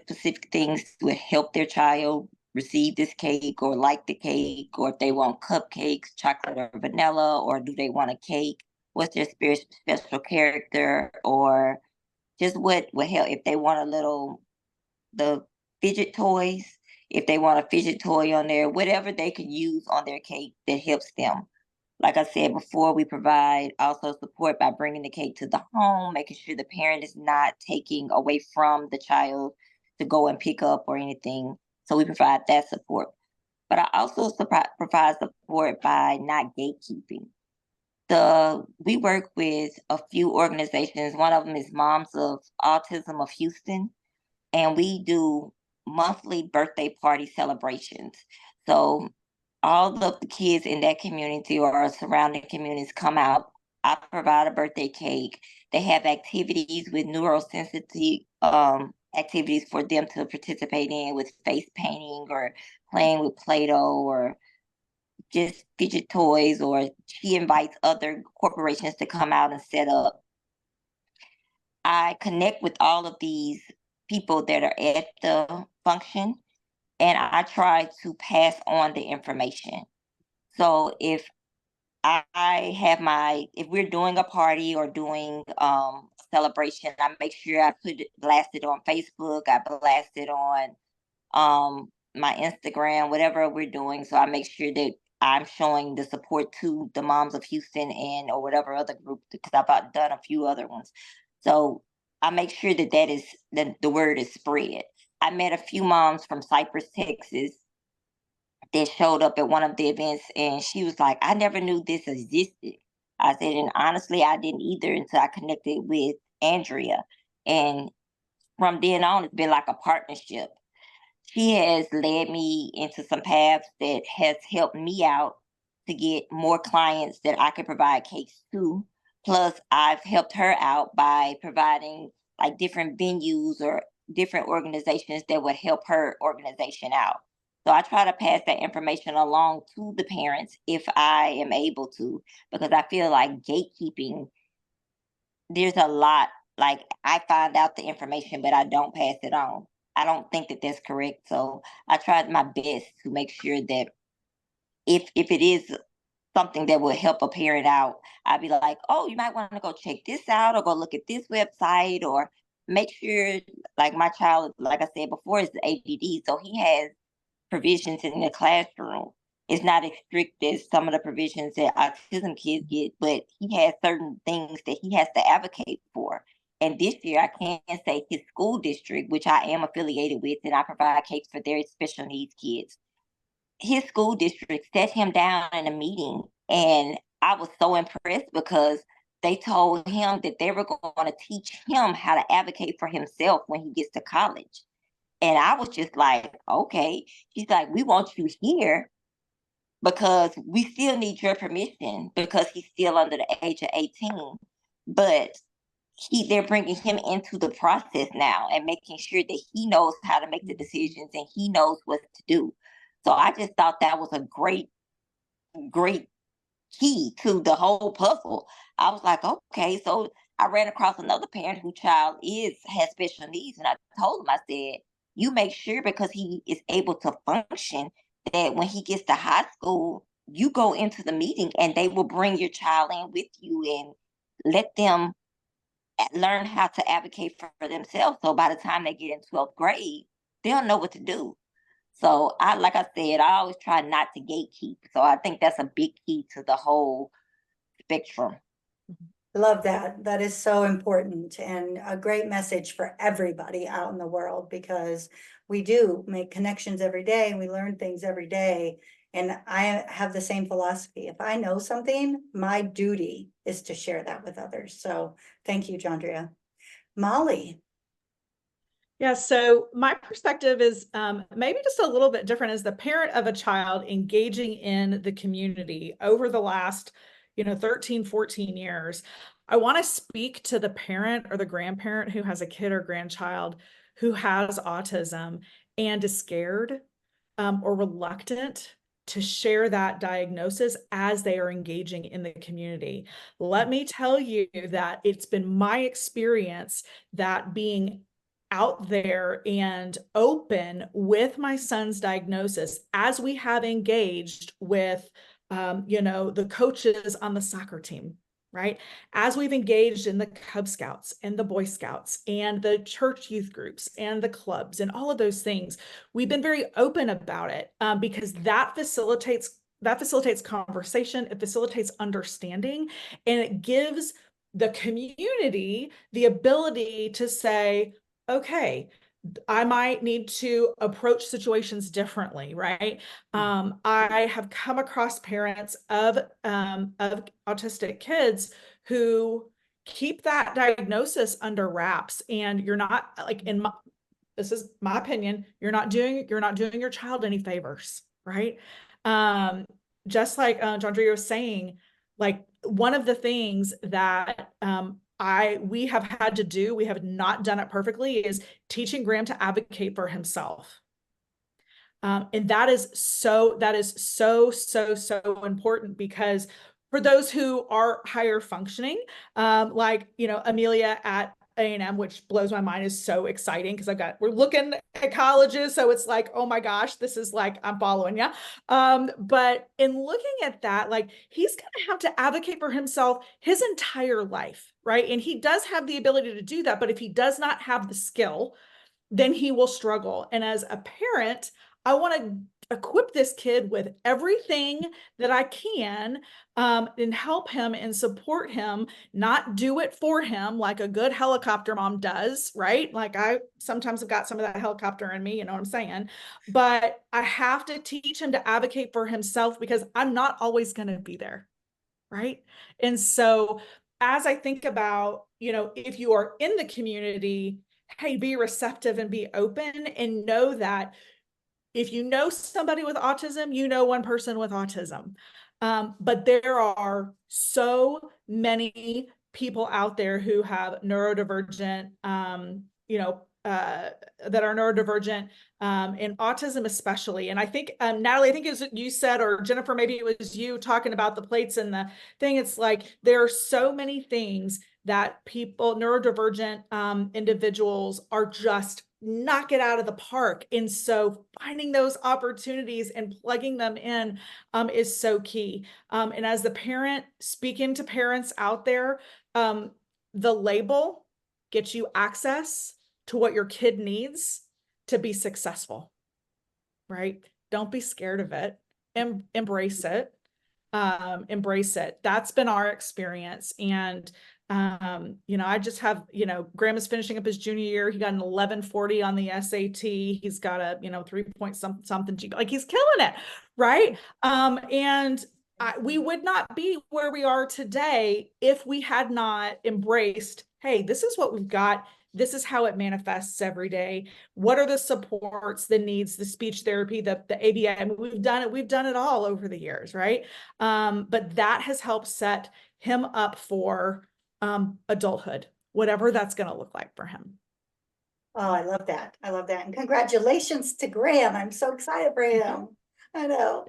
specific things would help their child receive this cake or like the cake, or if they want cupcakes, chocolate or vanilla, or do they want a cake? What's their special character, or just what would help if they want the fidget toys, if they want a fidget toy on there, whatever they can use on their cake that helps them. Like I said before, we provide also support by bringing the cake to the home, making sure the parent is not taking away from the child to go and pick up or anything. So we provide that support. But I also provide support by not gatekeeping. We work with a few organizations. One of them is Moms of Autism of Houston, and we do monthly birthday party celebrations. So all of the kids in that community or surrounding communities come out. I provide a birthday cake. They have activities with neurosensitive activities for them to participate in, with face painting or playing with Play-Doh or just fidget toys, or she invites other corporations to come out and set up. I connect with all of these people that are at the function, and I try to pass on the information. So if if we're doing a party or doing celebration, I make sure I blast it on Facebook, I blast it on my Instagram, whatever we're doing. So I make sure that I'm showing the support to the Moms of Houston or whatever other group, because I've done a few other ones. So I make sure that the word is spread. I met a few moms from Cypress, Texas, that showed up at one of the events, and she was like, I never knew this existed. I said, and honestly, I didn't either until I connected with Andrea. And from then on, it's been like a partnership. She has led me into some paths that has helped me out to get more clients that I could provide cakes to. Plus, I've helped her out by providing like different venues or different organizations that would help her organization out. So I try to pass that information along to the parents if I am able to, because I feel like gatekeeping, there's a lot, like I find out the information, but I don't pass it on. I don't think that that's correct. So I tried my best to make sure that if it is something that will help a parent out, I'd be like, oh, you might want to go check this out or go look at this website, or make sure, like my child, like I said before, is ADD. So he has provisions in the classroom. It's not as strict as some of the provisions that autism kids get, but he has certain things that he has to advocate for. And this year, I can say his school district, which I am affiliated with, and I provide cakes for their special needs kids. His school district set him down in a meeting, and I was so impressed because they told him that they were going to teach him how to advocate for himself when he gets to college. And I was just like, okay. She's like, we want you here because we still need your permission because he's still under the age of 18. But they're bringing him into the process now and making sure that he knows how to make the decisions and he knows what to do. So I just thought that was a great key to the whole puzzle. I was like, okay, so I ran across another parent whose child has special needs, and I told him, I said, you make sure, because he is able to function, that when he gets to high school, you go into the meeting and they will bring your child in with you and let them learn how to advocate for themselves. So by the time they get in 12th grade, they'll know what to do. So like I said, I always try not to gatekeep. So I think that's a big key to the whole spectrum. Love that. That is so important and a great message for everybody out in the world, because we do make connections every day and we learn things every day. And I have the same philosophy. If I know something, my duty is to share that with others. So thank you, Jandria. Molly. Yeah, so my perspective is maybe just a little bit different as the parent of a child engaging in the community over the last 13, 14 years. I want to speak to the parent or the grandparent who has a kid or grandchild who has autism and is scared or reluctant to share that diagnosis as they are engaging in the community. Let me tell you that it's been my experience that being out there and open with my son's diagnosis, as we have engaged with the coaches on the soccer team, right? As we've engaged in the Cub Scouts and the Boy Scouts and the church youth groups and the clubs and all of those things, we've been very open about it because that facilitates conversation, it facilitates understanding, and it gives the community the ability to say, okay, I might need to approach situations differently, right? I have come across parents of autistic kids who keep that diagnosis under wraps, and you're not, like, this is my opinion, you're not doing your child any favors, right? Just like Jandria was saying, like, one of the things that we have had to do, we have not done it perfectly, is teaching Graham to advocate for himself. And that is so important, because for those who are higher functioning, like, Amelia at A&M, which blows my mind, is so exciting because we're looking at colleges. So it's like, oh my gosh, this is like, I'm following you. But in looking at that, like, he's going to have to advocate for himself his entire life, right? And he does have the ability to do that. But if he does not have the skill, then he will struggle. And as a parent, I want to equip this kid with everything that I can and help him and support him, not do it for him like a good helicopter mom does, right? Like, I sometimes have got some of that helicopter in me, you know what I'm saying? But I have to teach him to advocate for himself, because I'm not always going to be there, right? And so as I think about, if you are in the community, hey, be receptive and be open, and know that if you know somebody with autism, you know one person with autism. But there are so many people out there who have neurodivergent, that are neurodivergent, in autism especially. And I think, Natalie, I think it was you said, or Jennifer, maybe it was you talking about the plates and the thing. It's like, there are so many things that people, neurodivergent individuals, are just knock it out of the park. And so finding those opportunities and plugging them in is so key. And as the parent, speaking to parents out there, the label gets you access to what your kid needs to be successful, right? Don't be scared of it, and embrace it. That's been our experience. And I just have, Graham is finishing up his junior year. He got an 1140 on the SAT. He's got a 3 point something, like, he's killing it, right? And we would not be where we are today if we had not embraced, hey, this is what we've got. This is how it manifests every day. What are the supports, the needs, the speech therapy, the ABA? I mean, we've done it all over the years, right? But that has helped set him up for adulthood, whatever that's going to look like for him. Oh, I love that. I love that. And congratulations to Graham. I'm so excited for him. I know.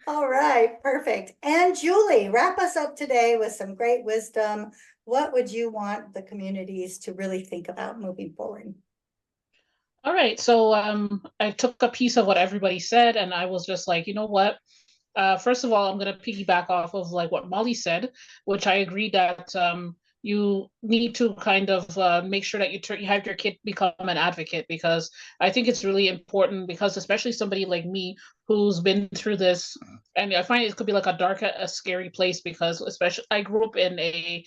All right, perfect. And Julie, wrap us up today with some great wisdom. What would you want the communities to really think about moving forward? All right, so I took a piece of what everybody said, and I was just like, you know what? First of all, I'm going to piggyback off of like what Molly said, which I agree that you need to kind of make sure that you have your kid become an advocate, because I think it's really important, because especially somebody like me who's been through this, and I find it could be like a dark, a scary place, because especially I grew up in a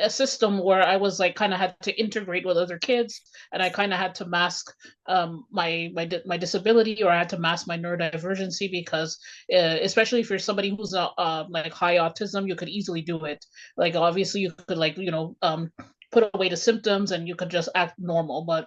system where I was like kind of had to integrate with other kids, and I kind of had to mask my disability, or I had to mask my neurodivergency, because especially if you're somebody who's like high autism, you could easily do it. Like obviously you could like put away the symptoms and you could just act normal, but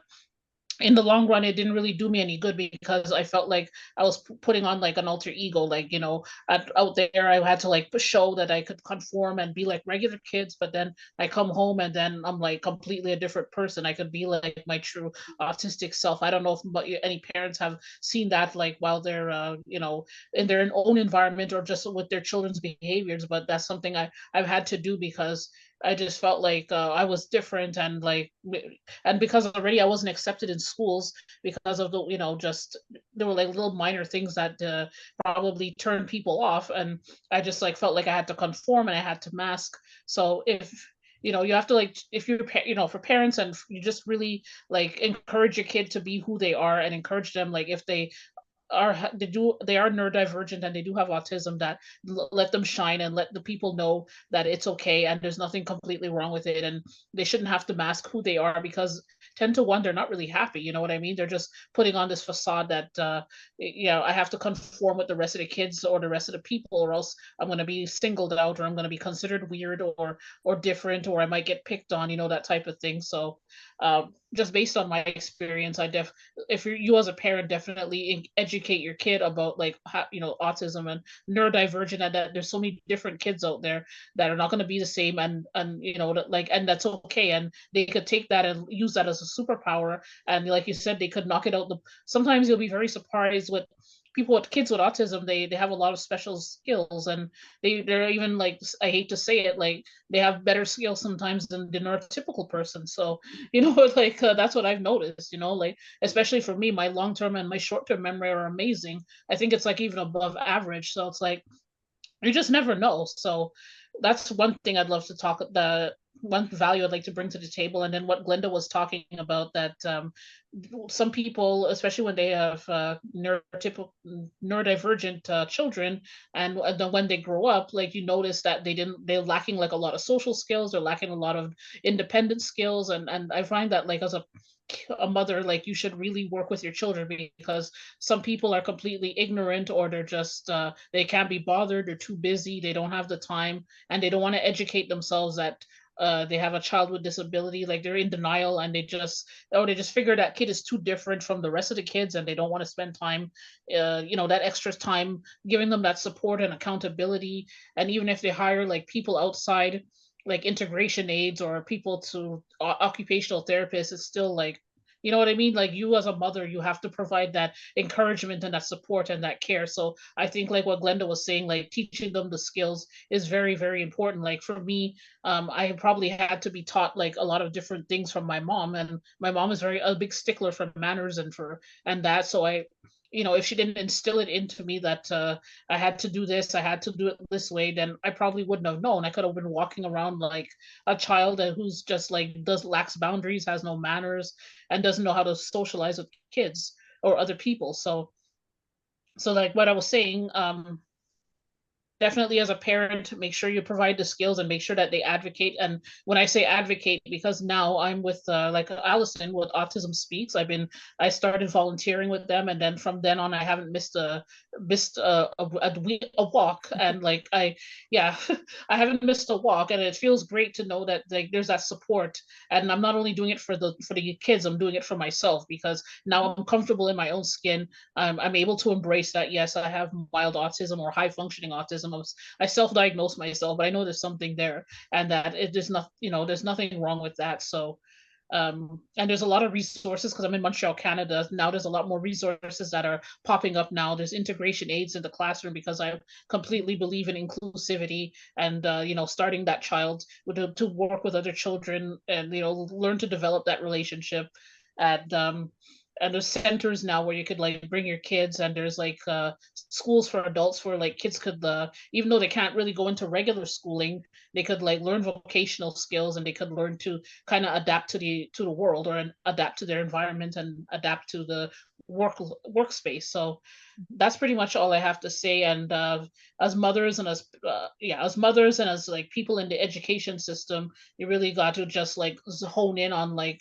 in the long run it didn't really do me any good, because I felt like I was putting on like an alter ego, like out there I had to like show that I could conform and be like regular kids, but then I come home and then I'm like completely a different person. I could be like my true autistic self. I don't know if any parents have seen that, like while they're in their own environment or just with their children's behaviors, but that's something I've had to do, because I just felt like I was different, and because already I wasn't accepted in schools because of the just there were like little minor things that probably turned people off, and I just like felt like I had to conform and I had to mask. So if you have to like, if you're for parents, and you just really like encourage your kid to be who they are, and encourage them, like if they are neurodivergent and they do have autism, that let them shine and let the people know that it's okay and there's nothing completely wrong with it, and they shouldn't have to mask who they are, because 10 to 1 they're not really happy, you know what I mean? They're just putting on this facade that I have to conform with the rest of the kids or the rest of the people, or else I'm going to be singled out, or I'm going to be considered weird or different, or I might get picked on, that type of thing. So just based on my experience, if you as a parent, definitely educate your kid about like how, autism and neurodivergent, and that there's so many different kids out there that are not going to be the same, and like, and that's okay, and they could take that and use that as a superpower, and like you said, they could knock it out. Sometimes you'll be very surprised with people with kids with autism. They have a lot of special skills, and they're even like, I hate to say it, like they have better skills sometimes than the neurotypical person. So like that's what I've noticed, like especially for me, my long-term and my short-term memory are amazing. I think it's like even above average. So it's like you just never know. So that's one thing I'd love to talk, the one value I'd like to bring to the table. And then what Glenda was talking about, that some people, especially when they have neurotypical neurodivergent children, and then when they grow up, like you notice that they're lacking like a lot of social skills, they're lacking a lot of independent skills, and I find that like as a mother, like you should really work with your children, because some people are completely ignorant, or they're just they can't be bothered, they're too busy, they don't have the time, and they don't want to educate themselves that they have a child with disability. Like they're in denial, and they just figure that kid is too different from the rest of the kids, and they don't want to spend time that extra time giving them that support and accountability. And even if they hire like people outside, like integration aides or people to occupational therapists, it's still like, you know what I mean? Like you as a mother, you have to provide that encouragement and that support and that care. So I think like what Glenda was saying, like teaching them the skills is very, very important. Like for me, I probably had to be taught like a lot of different things from my mom, and my mom is a big stickler for manners and that. So if she didn't instill it into me that I had to do this, I had to do it this way, then I probably wouldn't have known. I could have been walking around like a child who's just like lacks boundaries, has no manners, and doesn't know how to socialize with kids or other people. So like what I was saying, definitely as a parent, make sure you provide the skills and make sure that they advocate. And when I say advocate, because now I'm with like Allison with Autism Speaks, I started volunteering with them, and then from then on I haven't missed a walk. And like yeah, I haven't missed a walk, and it feels great to know that like there's that support. And I'm not only doing it for the kids, I'm doing it for myself, because now I'm comfortable in my own skin. I'm able to embrace that yes, I have mild autism or high functioning autism. I self-diagnosed myself, but I know there's something there, and that there's nothing wrong with that. So And there's a lot of resources because I'm in Montreal, Canada. Now there's a lot more resources that are popping up now. There's integration aids in the classroom because I completely believe in inclusivity and, starting that child to work with other children and, learn to develop that relationship. And there's centers now where you could like bring your kids, and there's like schools for adults where like kids could even though they can't really go into regular schooling, they could like learn vocational skills, and they could learn to kind of adapt to the world, or adapt to their environment and adapt to the workspace. So that's pretty much all I have to say. And as mothers and as like people in the education system, you really got to just like hone in on like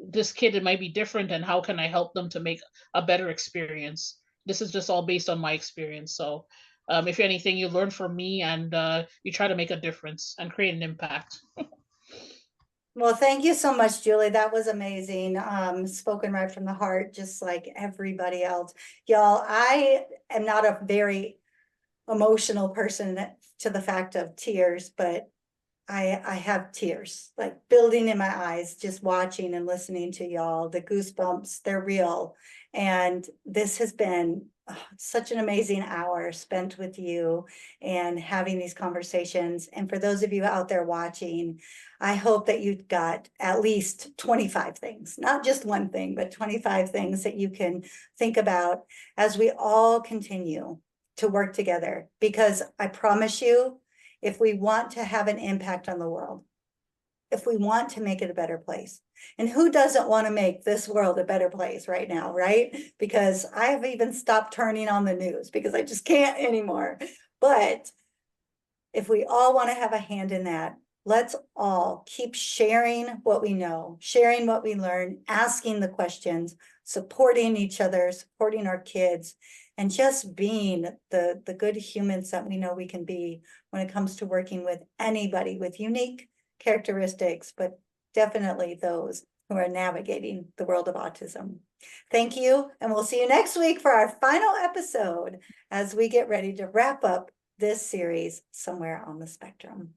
this kid, it might be different, and how can I help them to make a better experience. This is just all based on my experience. So if anything, you learn from me, and you try to make a difference and create an impact. Well, thank you so much, Julie. That was amazing. Spoken right from the heart, just like everybody else. Y'all, I am not a very emotional person to the fact of tears, but I have tears like building in my eyes, just watching and listening to y'all. The goosebumps, they're real. And this has been such an amazing hour spent with you and having these conversations. And for those of you out there watching, I hope that you got at least 25 things, not just one thing, but 25 things that you can think about as we all continue to work together. Because I promise you, if we want to have an impact on the world, if we want to make it a better place, and who doesn't want to make this world a better place right now, right? Because I have even stopped turning on the news because I just can't anymore. But if we all want to have a hand in that, let's all keep sharing what we know, sharing what we learn, asking the questions, supporting each other, supporting our kids, and just being the good humans that we know we can be when it comes to working with anybody with unique characteristics, but definitely those who are navigating the world of autism. Thank you, and we'll see you next week for our final episode as we get ready to wrap up this series, Somewhere on the Spectrum.